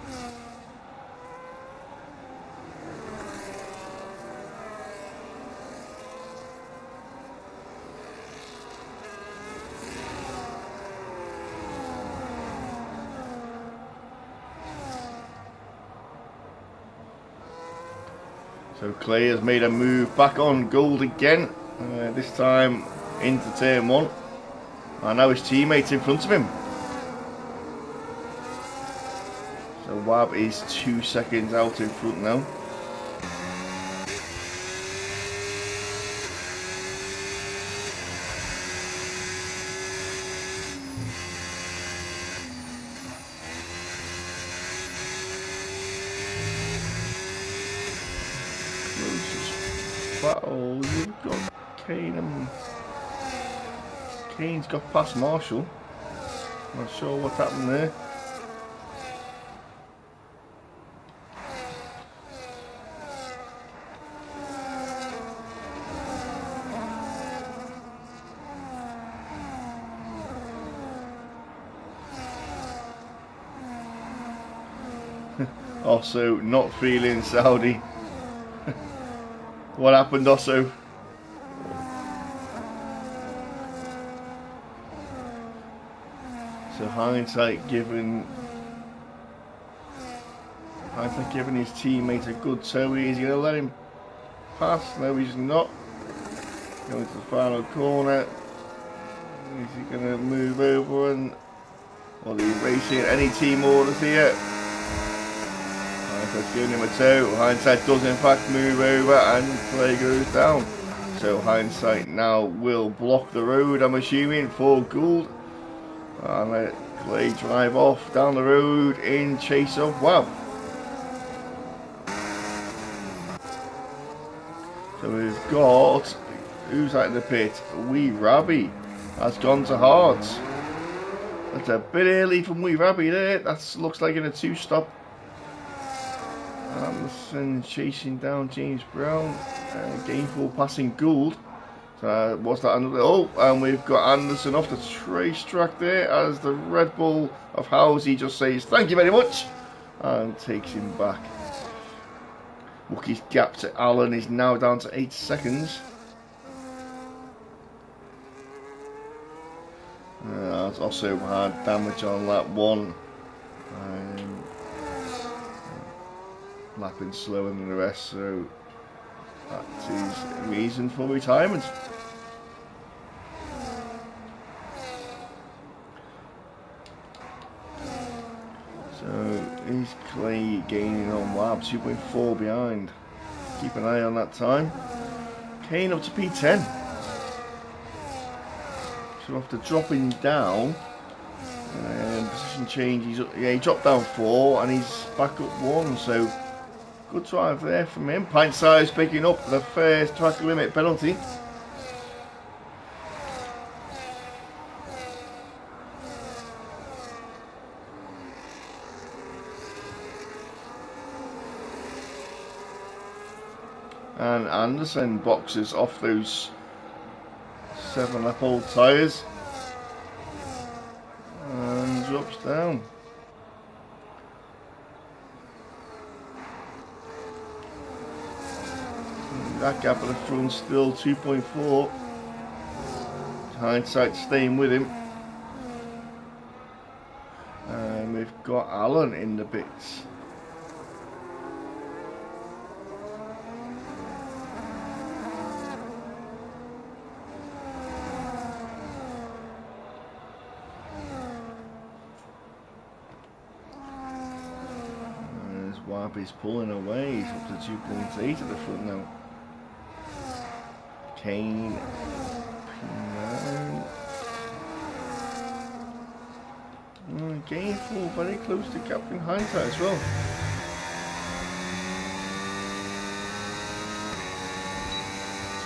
So Clay has made a move back on Gould again, this time into turn 1. And now his teammate's in front of him. So Wab is 2 seconds out in front now. Battle, you've got Kane and Kane's got past Marshall. Not sure what happened there. Also not feeling Saudi. What happened also? So hindsight giving his teammate a good toe. He's going to let him pass. No, he's not. Going to the final corner. Is he going to move over and... Well, he's racing any team orders here. Hindsight's giving him a toe. Hindsight does in fact move over and Clay goes down. So Hindsight now will block the road, I'm assuming, for Gould. And let Clay drive off down the road in chase of Wab. So we've got... Who's out in the pit? Wee Rabby has gone to Hearts. That's a bit early from Wee Rabby there. That looks like in a 2-stop. Anderson chasing down James Brown. Gainful passing Gould. So what's that? Oh, and we've got Anderson off the racetrack there as the Red Bull of Housie just says thank you very much and takes him back. Wookie's gap to Allen is now down to 8 seconds. Also had damage on lap 1. Lapping slower than the rest, so that is a reason for retirement. So is Clay gaining on lap 2.4 behind? Keep an eye on that time. Kane up to P10. So after dropping down, position change, he dropped down 4 and he's back up 1, so good drive there from him. Pint size picking up the first track limit penalty. And Anderson boxes off those 7-lap-old tyres and drops down. That gap at the front still 2.4. Hindsight staying with him. And we've got Allen in the pits. He's pulling away, he's up to 2.8 at the front now. Kane, P9. Gainful very close to Captain Hindsight as well.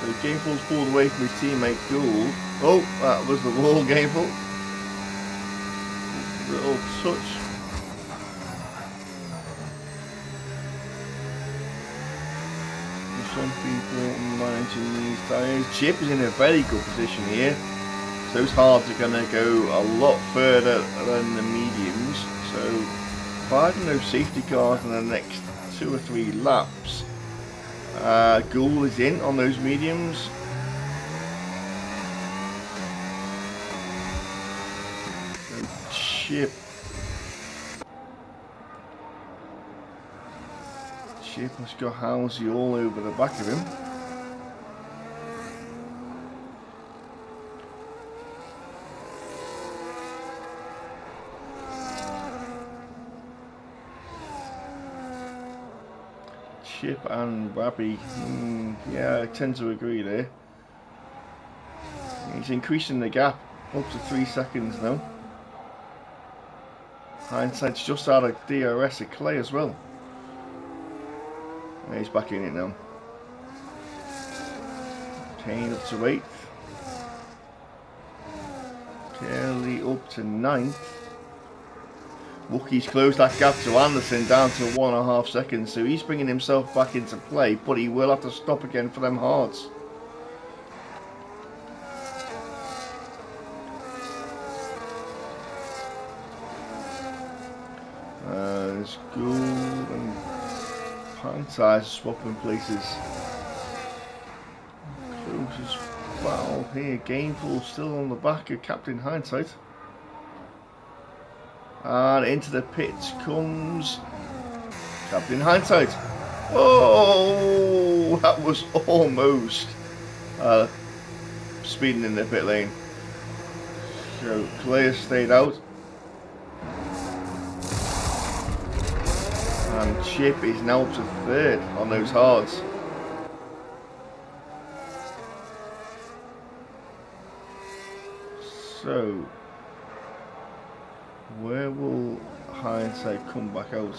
So Gainful's pulled away from his teammate Gould. Oh, that was the wall, Gainful. Little touch. Some people managing these tyres. Chip is in a very good position here. Those hards are going to go a lot further than the mediums. So, providing no safety cars in the next 2 or 3 laps, Gould is in on those mediums. So Chip has got Halsey all over the back of him. Chip and Rabbi, yeah, I tend to agree there. He's increasing the gap up to 3 seconds now. Hindsight's just out of DRS at Clay as well. He's back in it now. Kane up to 8th. Kelly up to 9th. Wookie's closed that gap to Anderson down to 1.5 seconds, so he's bringing himself back into play, but he will have to stop again for them hards. There's Gould and Pint size swapping places. Closest battle here. Gainful still on the back of Captain Hindsight. And into the pits comes Captain Hindsight. Oh, that was almost speeding in the pit lane. So Clay stayed out. And Chip is now up to 3rd on those hards. So, where will Hindsight come back out?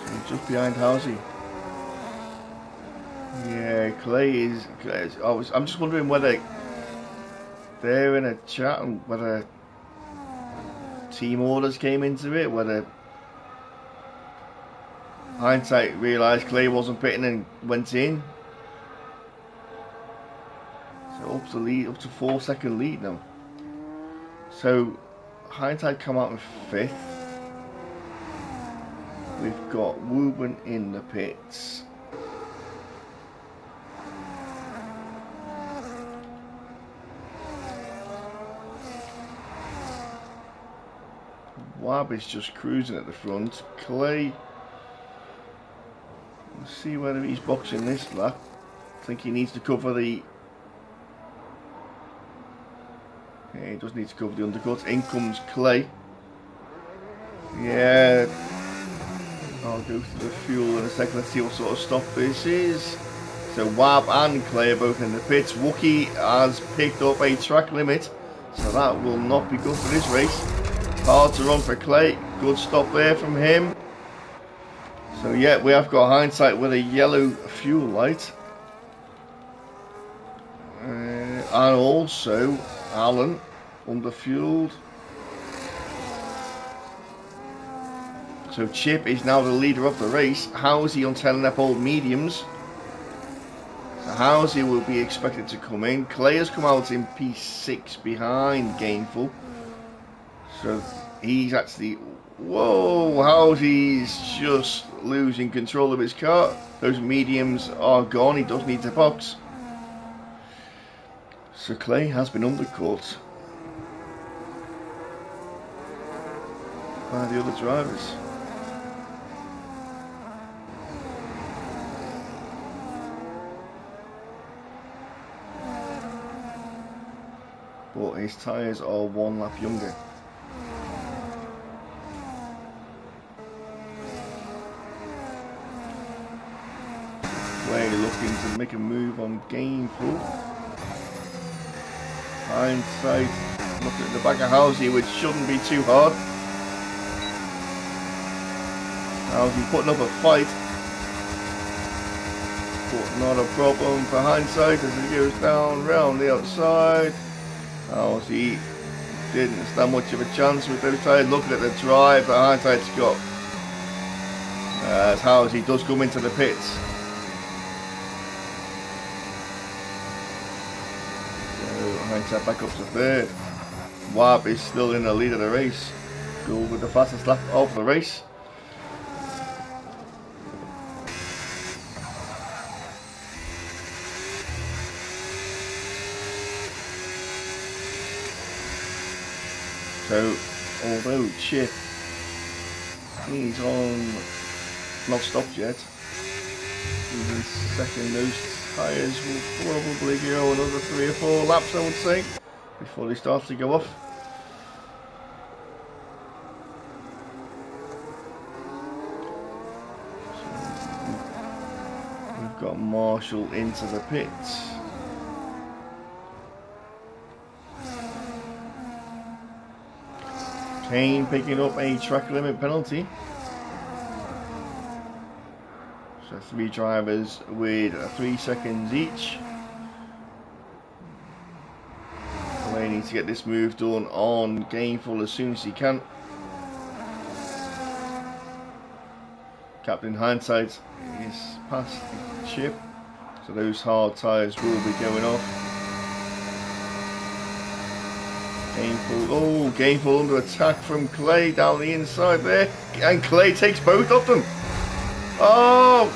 He's just behind Halsey. Yeah, Clay is. I'm just wondering whether they're in a chat and whether team orders came into it, whether Hindsight realised Clay wasn't pitting and went in. So up to lead, up to 4-second lead now. So Hindsight come out in 5th. We've got Woburn in the pits. Wab is just cruising at the front. Clay, let's see whether he's boxing this lap. I think he needs to cover the... Okay, he does need to cover the undercut. In comes Clay. Yeah, I'll go through the fuel in a second. Let's see what sort of stop this is. So Wab and Clay are both in the pits. Wookie has picked up a track limit, so that will not be good for this race. Hard to run for Clay. Good stop there from him. So yeah, we have got hindsight with a yellow fuel light. And also Alan underfueled. So Chip is now the leader of the race. Housey on 10 old mediums. So Housey will be expected to come in. Clay has come out in P6 behind Gainful. So he's actually... Whoa, Housey's just losing control of his car. Those mediums are gone. He does need to box. So Clay has been undercut by the other drivers. But his tyres are 1 lap younger. Clay looking to make a move on Gainful. Hindsight, looking at the back of Housey, which shouldn't be too hard. Housey putting up a fight, but not a problem for Hindsight as he goes down round the outside. Housey didn't stand much of a chance with those tyres. Looking at the drive that Hindsight's got, as Housey does come into the pits. So Hindsight back up to third. Wab is still in the lead of the race, still with the fastest lap of the race. So, although Chip is on, not stopped yet, even second, those tyres will probably go another 3 or 4 laps, I would say, before they start to go off. So, we've got Marshall into the pits. Kane picking up a track limit penalty. So 3 drivers with 3 seconds each. They need to get this move done on Gainful as soon as he can. Captain Hindsight is past the Chip, so those hard tyres will be going off. Gainful under attack from Clay down the inside there, and Clay takes both of them. Oh!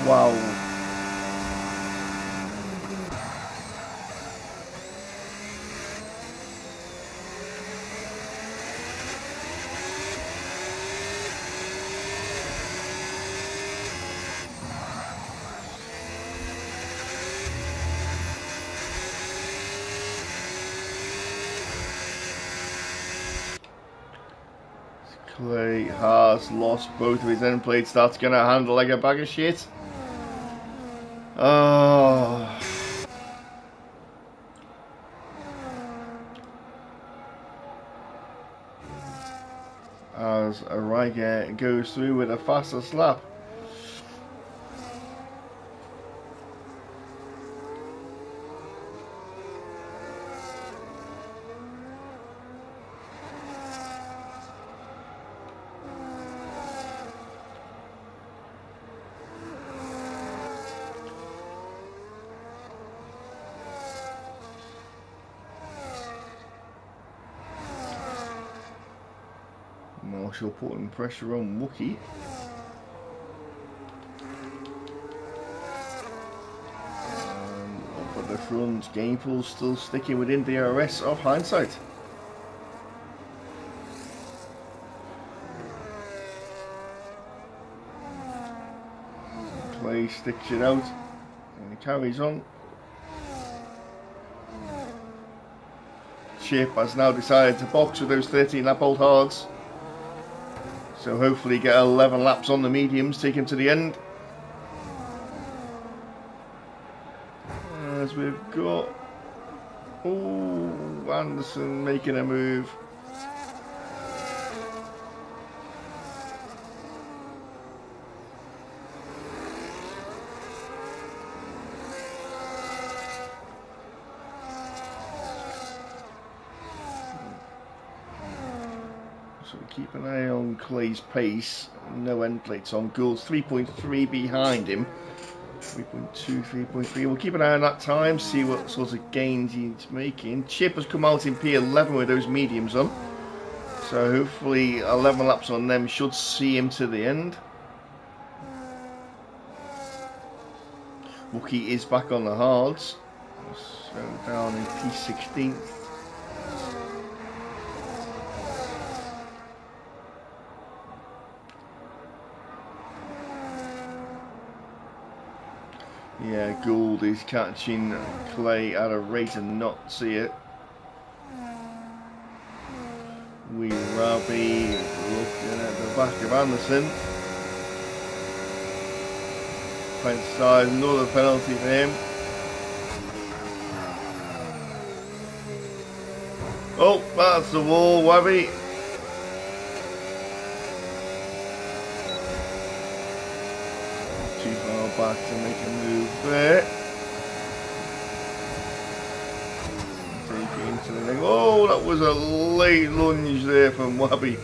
Wow. Clay has lost both of his end plates. That's going to handle like a bag of shit. Oh. As Riker goes through with a fastest lap. Marshall putting pressure on Wookie. front. Gameful still sticking within DRS of Hindsight. Clay sticks it out and he carries on. Chip has now decided to box with those 13 lap old hards. So hopefully get 11 laps on the mediums, take him to the end. As we've got, oh, Anderson making a move. So we keep an eye on Clay's pace. No end plates on. Gould's 3.3 behind him. 3.2, 3.3. We'll keep an eye on that time, see what sort of gains he's making. Chip has come out in P11 with those mediums on. So hopefully 11 laps on them should see him to the end. Wookie is back on the hards. So down in P16. Yeah, Gould is catching Clay at a rate and not see it. Robbie looking at the back of Anderson. Fence side, another penalty for him. Oh, that's the wall, Wabby. Too far back to make a move there. Take it into the ring. Oh, that was a late lunge there from Wabby.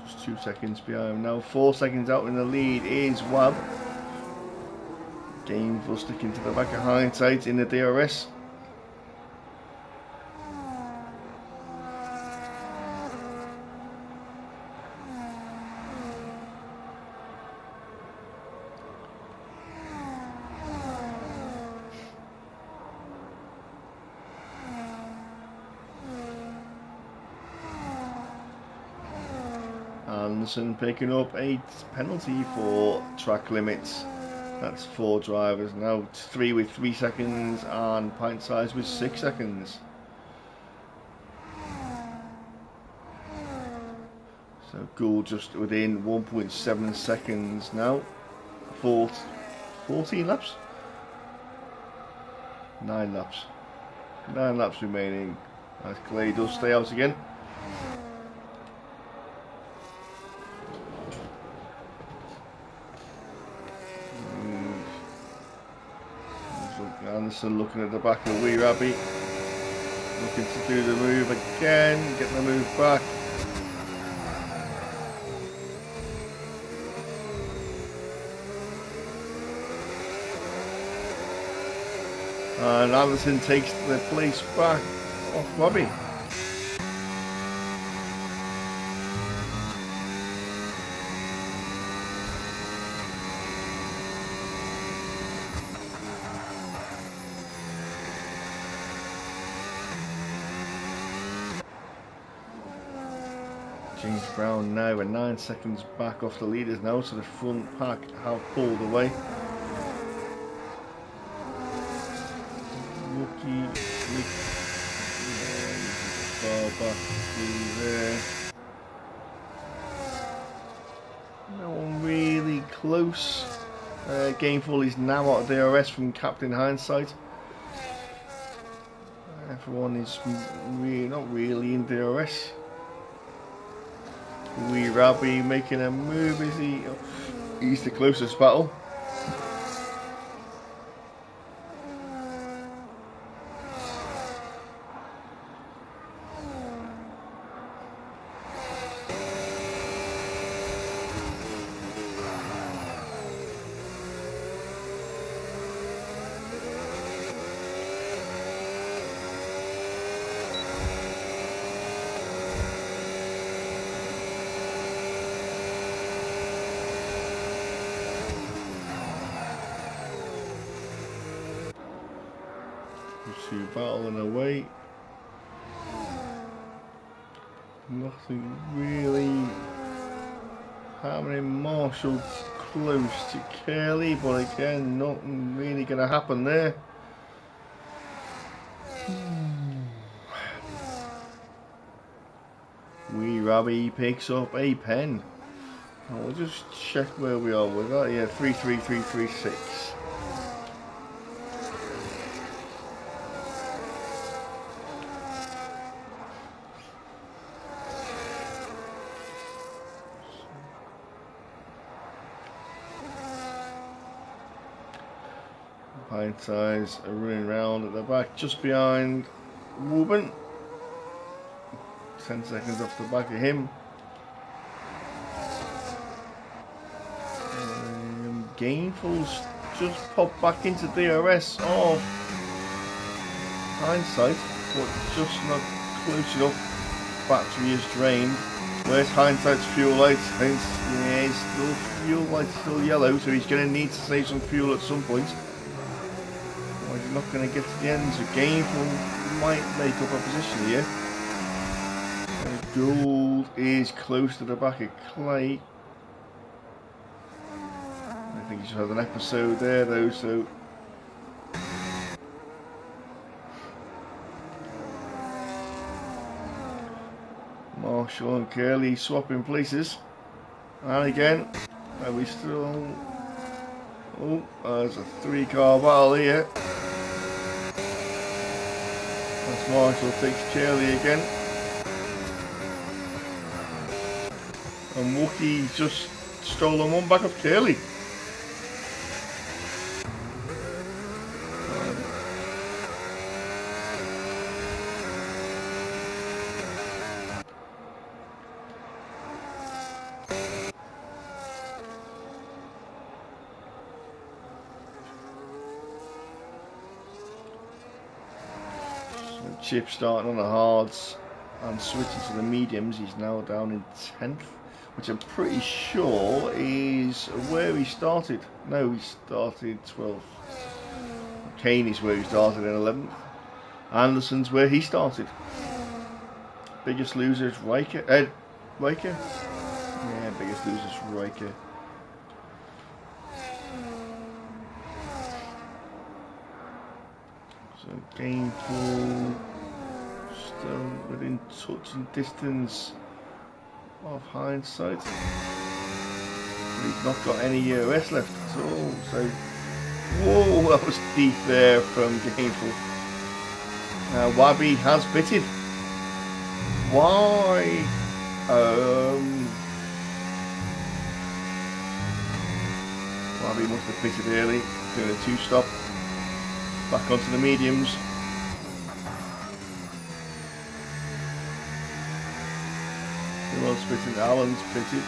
Just 2 seconds behind now. 4 seconds out in the lead is Wab. Gameful sticking to the back of Hindsight in the DRS. Anderson picking up a penalty for track limits. That's 4 drivers now, 3 with 3 seconds and Pint Size with 6 seconds. So Gould just within 1.7 seconds now. 14 laps? 9 laps. 9 laps remaining as Clay does stay out again. Anderson looking at the back of Wee Rabbit, looking to do the move again, get the move back. And Anderson takes the place back off Robbie. James Brown now at 9 seconds back off the leaders now, so the front pack have pulled away. Rookie, far back through there. No one really close. Gameful is now out of DRS from Captain Hindsight. Everyone is not really in DRS. Wee Rabbi making a move, is he? He's the closest battle. Two battling away. Nothing really happening. Marshall close to Curly, but again, nothing really going to happen there. Wee Rabby picks up a pen. We'll just check where we are with that. Yeah, 33336. Pint size are running around at the back, just behind Woburn. 10 seconds off the back of him. Gainful's just popped back into DRS of Hindsight, but just not close enough. Battery is drained. Where's Hindsight's fuel light? Yeah, his still fuel light's still yellow, so he's going to need to save some fuel at some point. Well, he's not going to get to the end, so Gainful might make up a position here. Gould is close to the back of Clay. I think he's had an episode there though, so Marshall and Curly swapping places. And again, are we still... Oh, there's a 3-car battle here. That's Marshall takes Curly again. And Wookie just stolen one back of Curly. Chip starting on the hards and switching to the mediums. He's now down in 10th, which I'm pretty sure is where he started. No, he started 12th. Kane is where he started in 11th. Anderson's where he started. Biggest loser is Riker. Riker? Yeah, biggest loser is Riker. So Gainful still within touching distance of Hindsight. He's not got any EOS left at all. So, whoa, that was deep there from Gainful. Wabby has pitted. Why? Wabby must have pitted early, doing a 2-stop. Back onto the mediums. Who else pitted? Allen's pitted.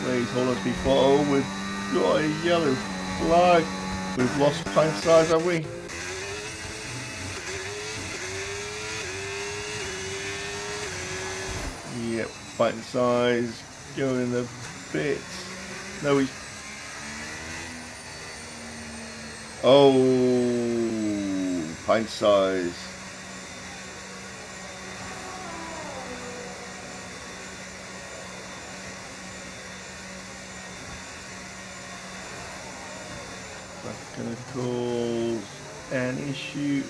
Placeholders before. Oh, we've got a yellow flag. We've lost pint size, have we? Yep, pint size going in the pit. No, he's. Oh, pint size. Gonna cause an issue.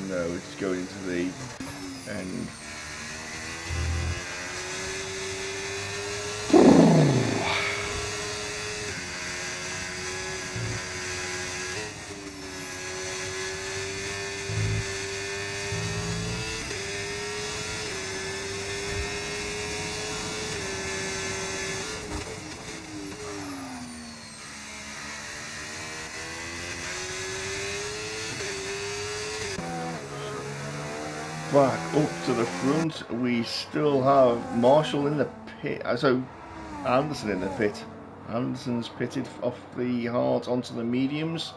No, it's going into the end. Back up to the front, we still have Marshall in the pit, so Anderson in the pit, Anderson's pitted off the hards onto the mediums.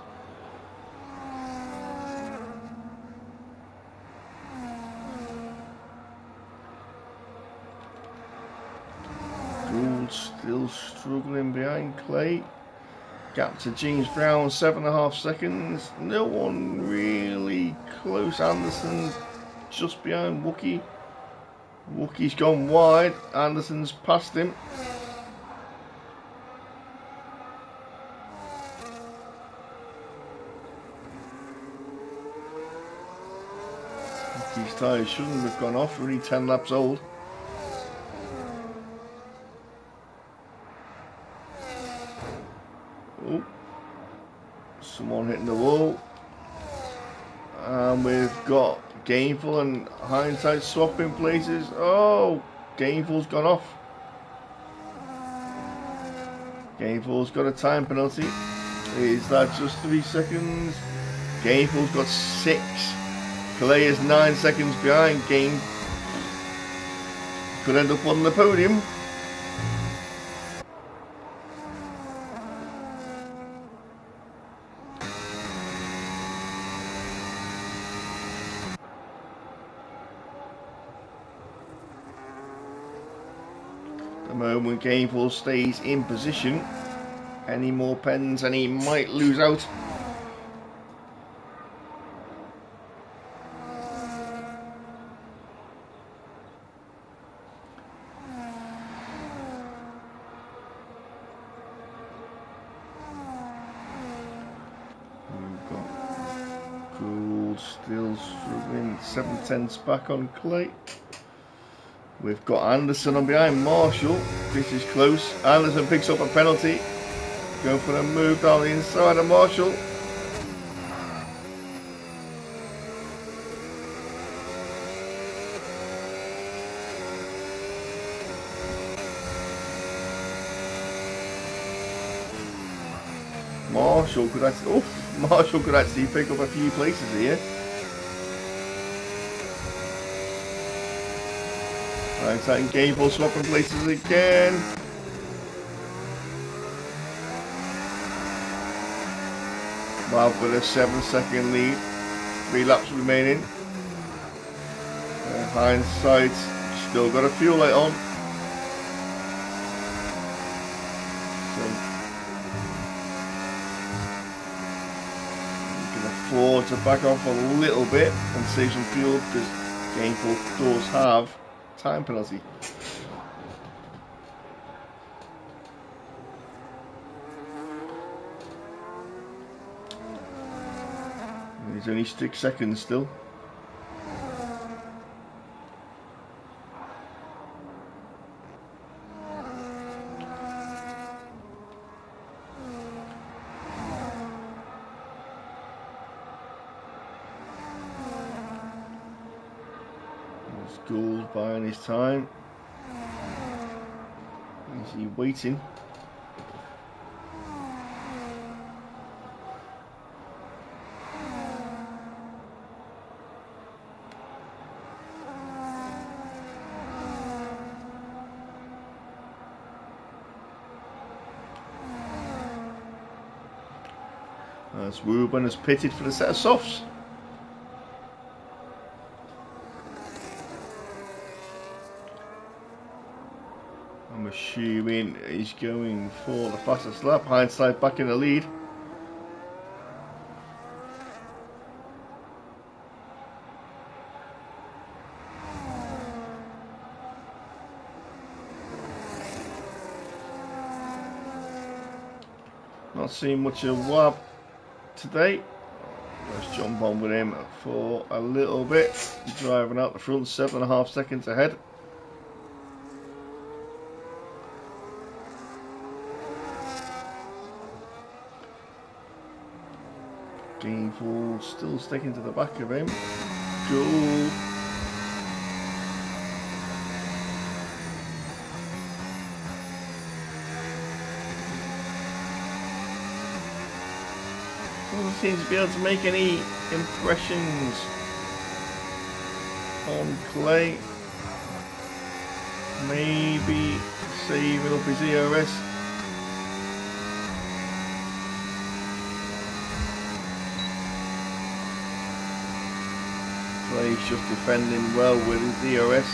Gould still struggling behind Clay. Gap to James Brown, 7.5 seconds. No one really close. Anderson just behind Wookie. Wookie's gone wide. Anderson's passed him. Wookie's tyres shouldn't have gone off. Really 10 laps old. Oh, someone hitting the wall. And we've got Gainful and Hindsight swapping places. Oh, Gainful's gone off. Gainful's got a time penalty. Is that just 3 seconds? Gainful's got 6. Clay is 9 seconds behind. Gain could end up on the podium. The moment Gainful stays in position, any more pens and he might lose out. We've got Gould still struggling, 7/10 back on Clay. We've got Anderson on behind Marshall. This is close. Anderson picks up a penalty. Going for a move down the inside of Marshall. Marshall could actually pick up a few places here. Hindsight and Gable swapping places again. Well, with a 7-second lead, 3 laps remaining. Hindsight still got a fuel light on. So you can afford to back off a little bit and save some fuel because Gainful does have time penalty. There's only 6 seconds still. Gould buying his time. Is he waiting? As Ruben has pitted for the set of softs. I'm assuming he's going for the fastest lap. Hindsight back in the lead. Not seeing much of Wab today. Let's jump on with him for a little bit. Driving out the front, 7.5 seconds ahead. Gainful still sticking to the back of him. Gould. Doesn't seem to be able to make any impressions on Clay. Maybe saving up his ERS. Clay's just defending well with his DRS.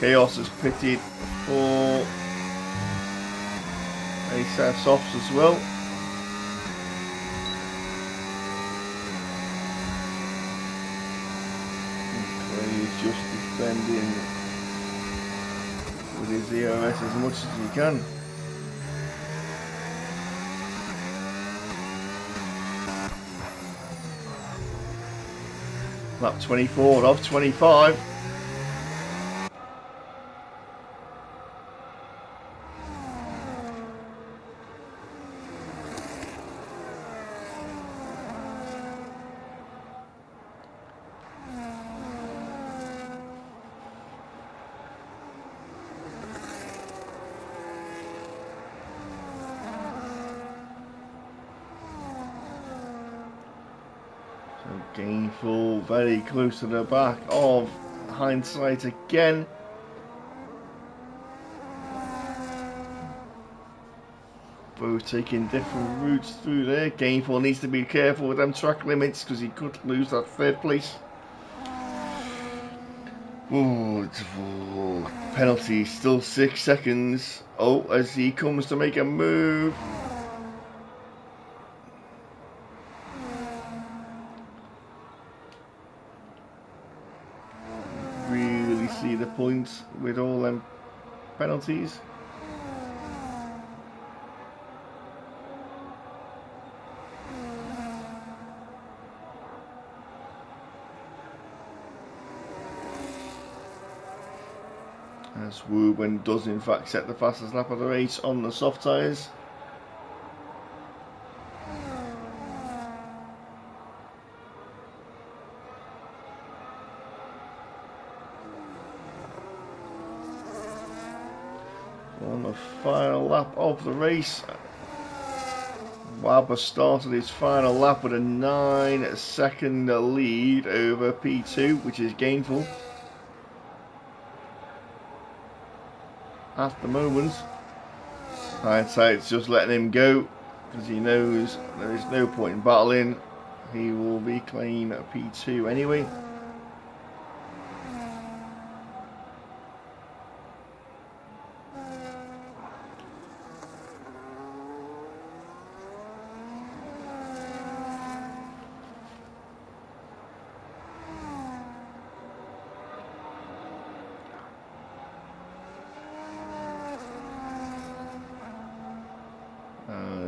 Chaos has pitted for a set of softs as well. And Clay's just defending with his DRS as much as he can. Lap 24 of 25. Gainful very close to the back of Hindsight again. Both taking different routes through there. Gainful needs to be careful with them track limits because he could lose that third place. Ooh, penalty, still 6 seconds. Oh, as he comes to make a move. Really see the points with all them penalties. As Woburn does in fact set the fastest lap of the race on the soft tyres. On the final lap of the race, Wabber started his final lap with a 9-second lead over P2, which is Gainful. At the moment, Hindsight's just letting him go because he knows there is no point in battling. He will reclaim P2 anyway.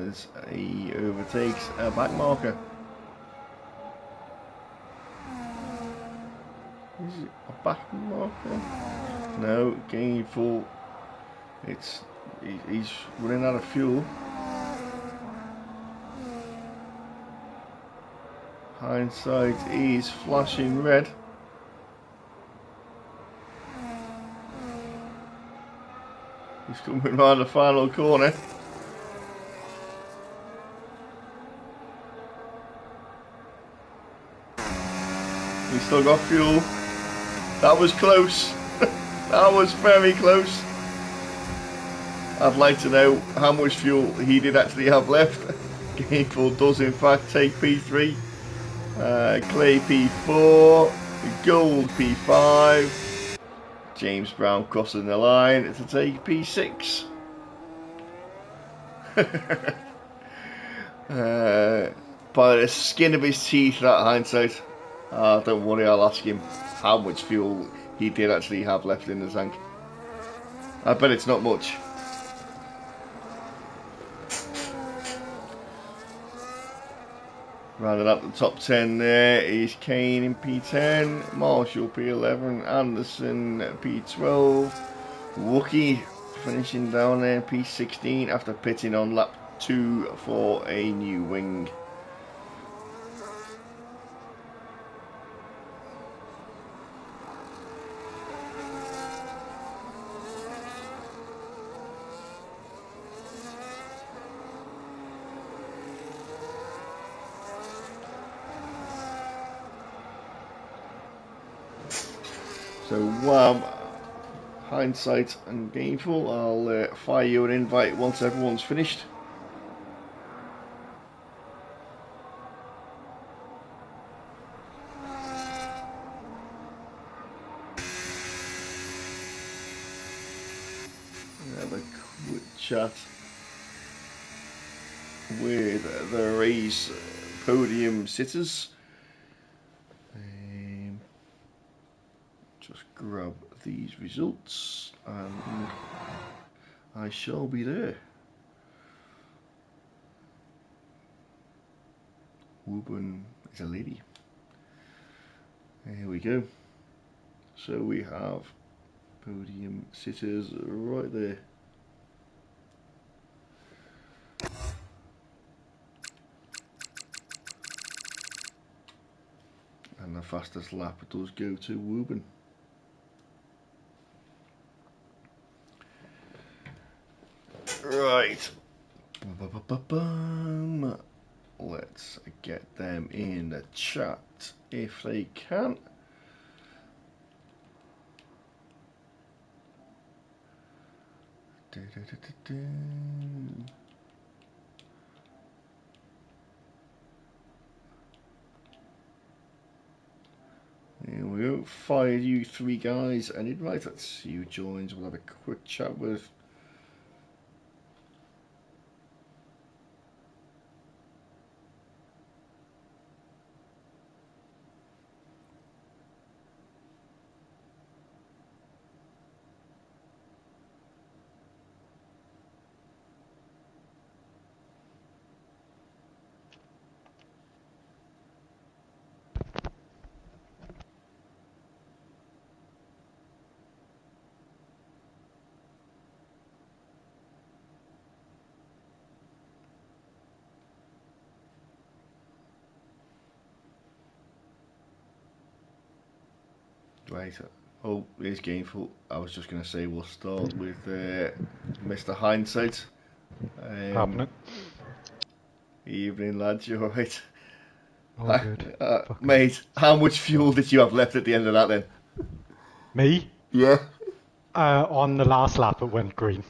As he overtakes a back marker. Is it a back marker? No, Gainful. He's running out of fuel. Hindsight is flashing red. He's coming around the final corner. He's still got fuel. That was close. That was very close. I'd like to know how much fuel he did actually have left. Gainful does in fact take P3. Clay P4. Gold P5. James Brown crossing the line to take P6. By the skin of his teeth, that Hindsight. Don't worry, I'll ask him how much fuel he did actually have left in the tank. I bet it's not much. Rounding up the top 10 there is Kane in P10, Marshall P11, Anderson P12, Wookie finishing down there P16 after pitting on lap 2 for a new wing. So Hindsight and Gainful, I'll fire you an invite once everyone's finished. have a quick chat with the race podium sitters. Just grab these results and I shall be there. Woburn is a lady. Here we go. So we have podium sitters right there. And the fastest lap does go to Woburn. Right. Let's get them in the chat if they can. Here we go. Fire you three guys and invite. Let's see who joins. We'll have a quick chat with. Right. Oh, here's Gainful. I was just going to say we'll start with Mr. Hindsight. Happening. Evening, lads. You alright? All good. Mate, how much fuel did you have left at the end of that then? Me? Yeah. On the last lap, it went green.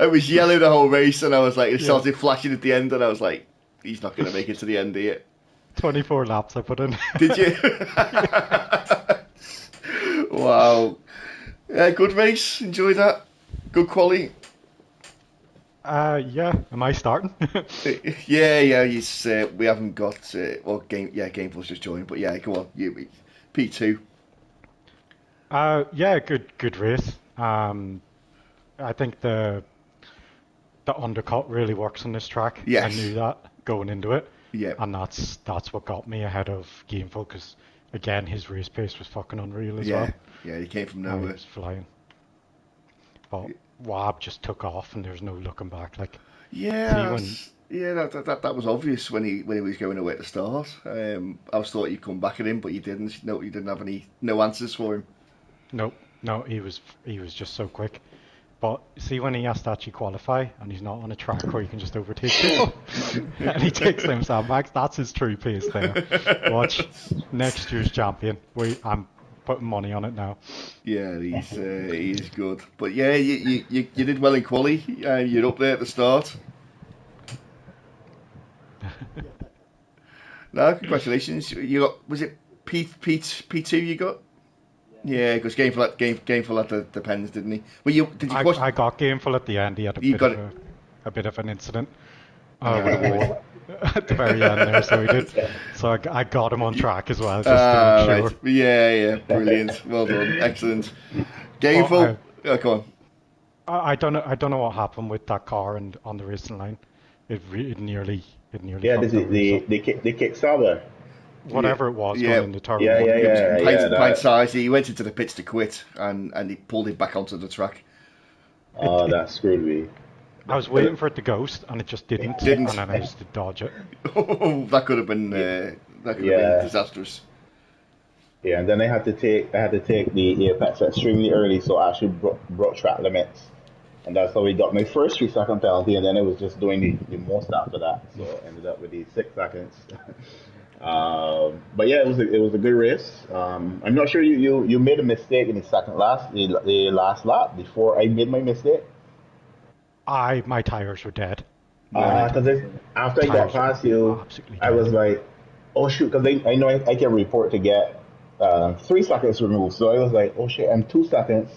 I was yellow the whole race, and I was like, it started flashing at the end, and I was like, he's not going to make it to the end here. 24 laps I put in. Did you? Wow. Yeah, good race. Enjoy that. Good quality. Yeah. Am I starting? Yeah. We haven't got. Gameful's just joined, but yeah, go on. You, P2. Yeah. Good race. I think the undercut really works on this track. Yes. I knew that going into it. Yeah. And that's what got me ahead of Gameful, because again his race pace was fucking unreal as well. Yeah, he came from nowhere. He was flying. But Wab just took off, and there's no looking back. Like, that was obvious when he was going away at the start. I was thought you'd come back at him, but you didn't. No, you didn't have no answers for him. No, he was just so quick. But see, when he has to actually qualify, and he's not on a track where you can just overtake people, and he takes them sandbags, that's his true pace there. Watch next year's champion. I'm putting money on it now. Yeah, he's good. But yeah, you did well in quali. You're up there at the start. No, congratulations. You got, was it P2 you got? Yeah, because Gameful had the pens, didn't he? Well, did you? I got Gameful at the end. He had a bit of an incident with the wall at the very end there, so he did. So I got him on track as well, just to make sure. Right. Yeah, brilliant. Well done, excellent. Gameful, come on. I don't know what happened with that car and on the racing line. It nearly. Yeah, they kicked Sauber. Whatever it was going into turn one. Size. He went into the pits to quit, and he pulled it back onto the track. Oh, that screwed me. I was waiting for it to ghost, and it just didn't. And then I just to dodge it. Oh, that could have been been disastrous. Yeah, and then I had to take the apex extremely early, so I actually broke track limits, and that's how we got my first 3-second penalty, and then I was just doing the most after that, so I ended up with the 6 seconds. But yeah, it was a good race. I'm not sure you made a mistake in the last lap before I made my mistake. My tires were dead. Because after I got past you, I was like, oh shoot, because I know I can report to get 3 seconds removed. So I was like, oh shit, I'm 2 seconds.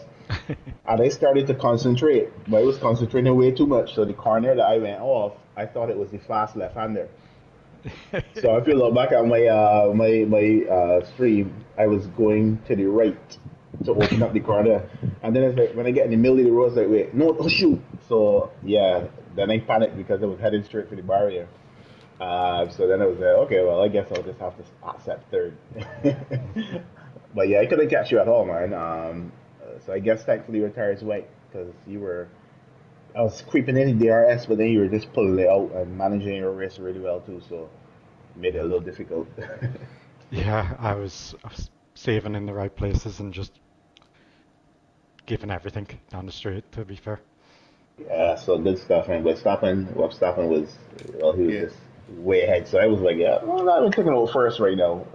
And I started to concentrate, but I was concentrating way too much. So the corner that I went off, I thought it was the fast left-hander. So if you look back at my stream, I was going to the right to open up the corner, and then it's like when I get in the middle of the road, it's like wait, no, don't shoot. So yeah, then I panicked because I was heading straight for the barrier. So then I was like, okay, well I guess I'll just have to accept third. But yeah, I couldn't catch you at all, man. So I guess thankfully your tires wet because you were. I was creeping in the DRS, but then you were just pulling it out and managing your race really well too. So made it a little difficult. Yeah, I was saving in the right places and just giving everything down the straight, to be fair. Yeah, so good stuff, man. But Verstappen was, well, he was Yeah. just way ahead. So I was like, yeah, well, I'm taking over first right now.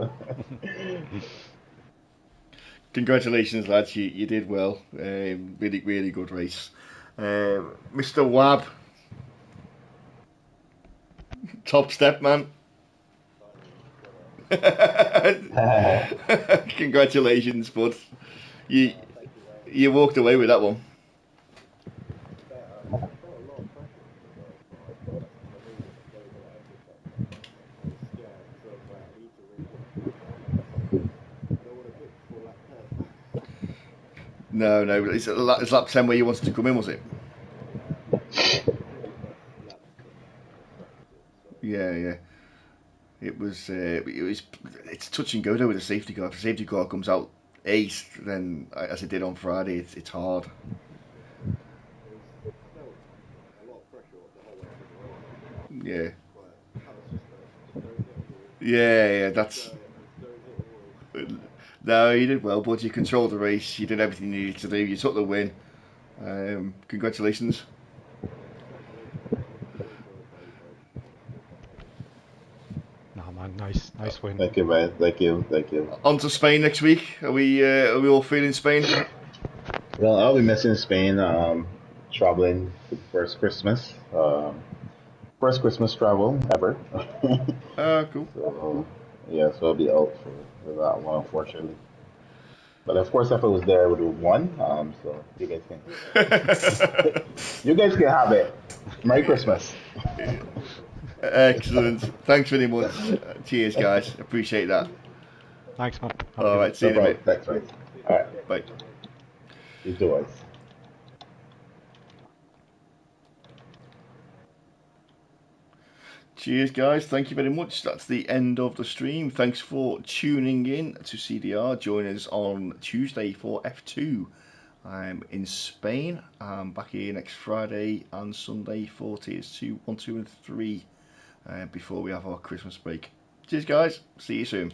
Congratulations, lads. You did well. Really, really good race. Mr. Wab, top step, man. Congratulations, bud. You you walked away with that one. No, no, it's lap 10 where you wanted to come in, was it? Yeah, yeah. It was. It's touch and go though with the safety car. If the safety car comes out ace, then as it did on Friday, it's hard. Yeah, yeah, yeah. That's no, you did well, bud. You controlled the race. You did everything you needed to do. You took the win. Congratulations. Nah, man, nice win. Thank you, man. Thank you. Thank you. On to Spain next week. Are we all feeling Spain? Well, I'll be missing Spain. Traveling for the first Christmas travel ever. Cool. So yeah, so I'll be out for that one, unfortunately. But of course, if I was there, I would have won. So you guys can have it. Merry Christmas. Excellent. Thanks very much. Cheers, guys. Appreciate that. Thanks, man. Have a All good one. right. See No you in a problem. bit. Thanks, mate. All right. Bye. You do it. Cheers, guys. Thank you very much. That's the end of the stream. Thanks for tuning in to CDR. Join us on Tuesday for F2. I'm in Spain. I'm back here next Friday and Sunday for Tiers 2, 1, 2, and 3 before we have our Christmas break. Cheers, guys. See you soon.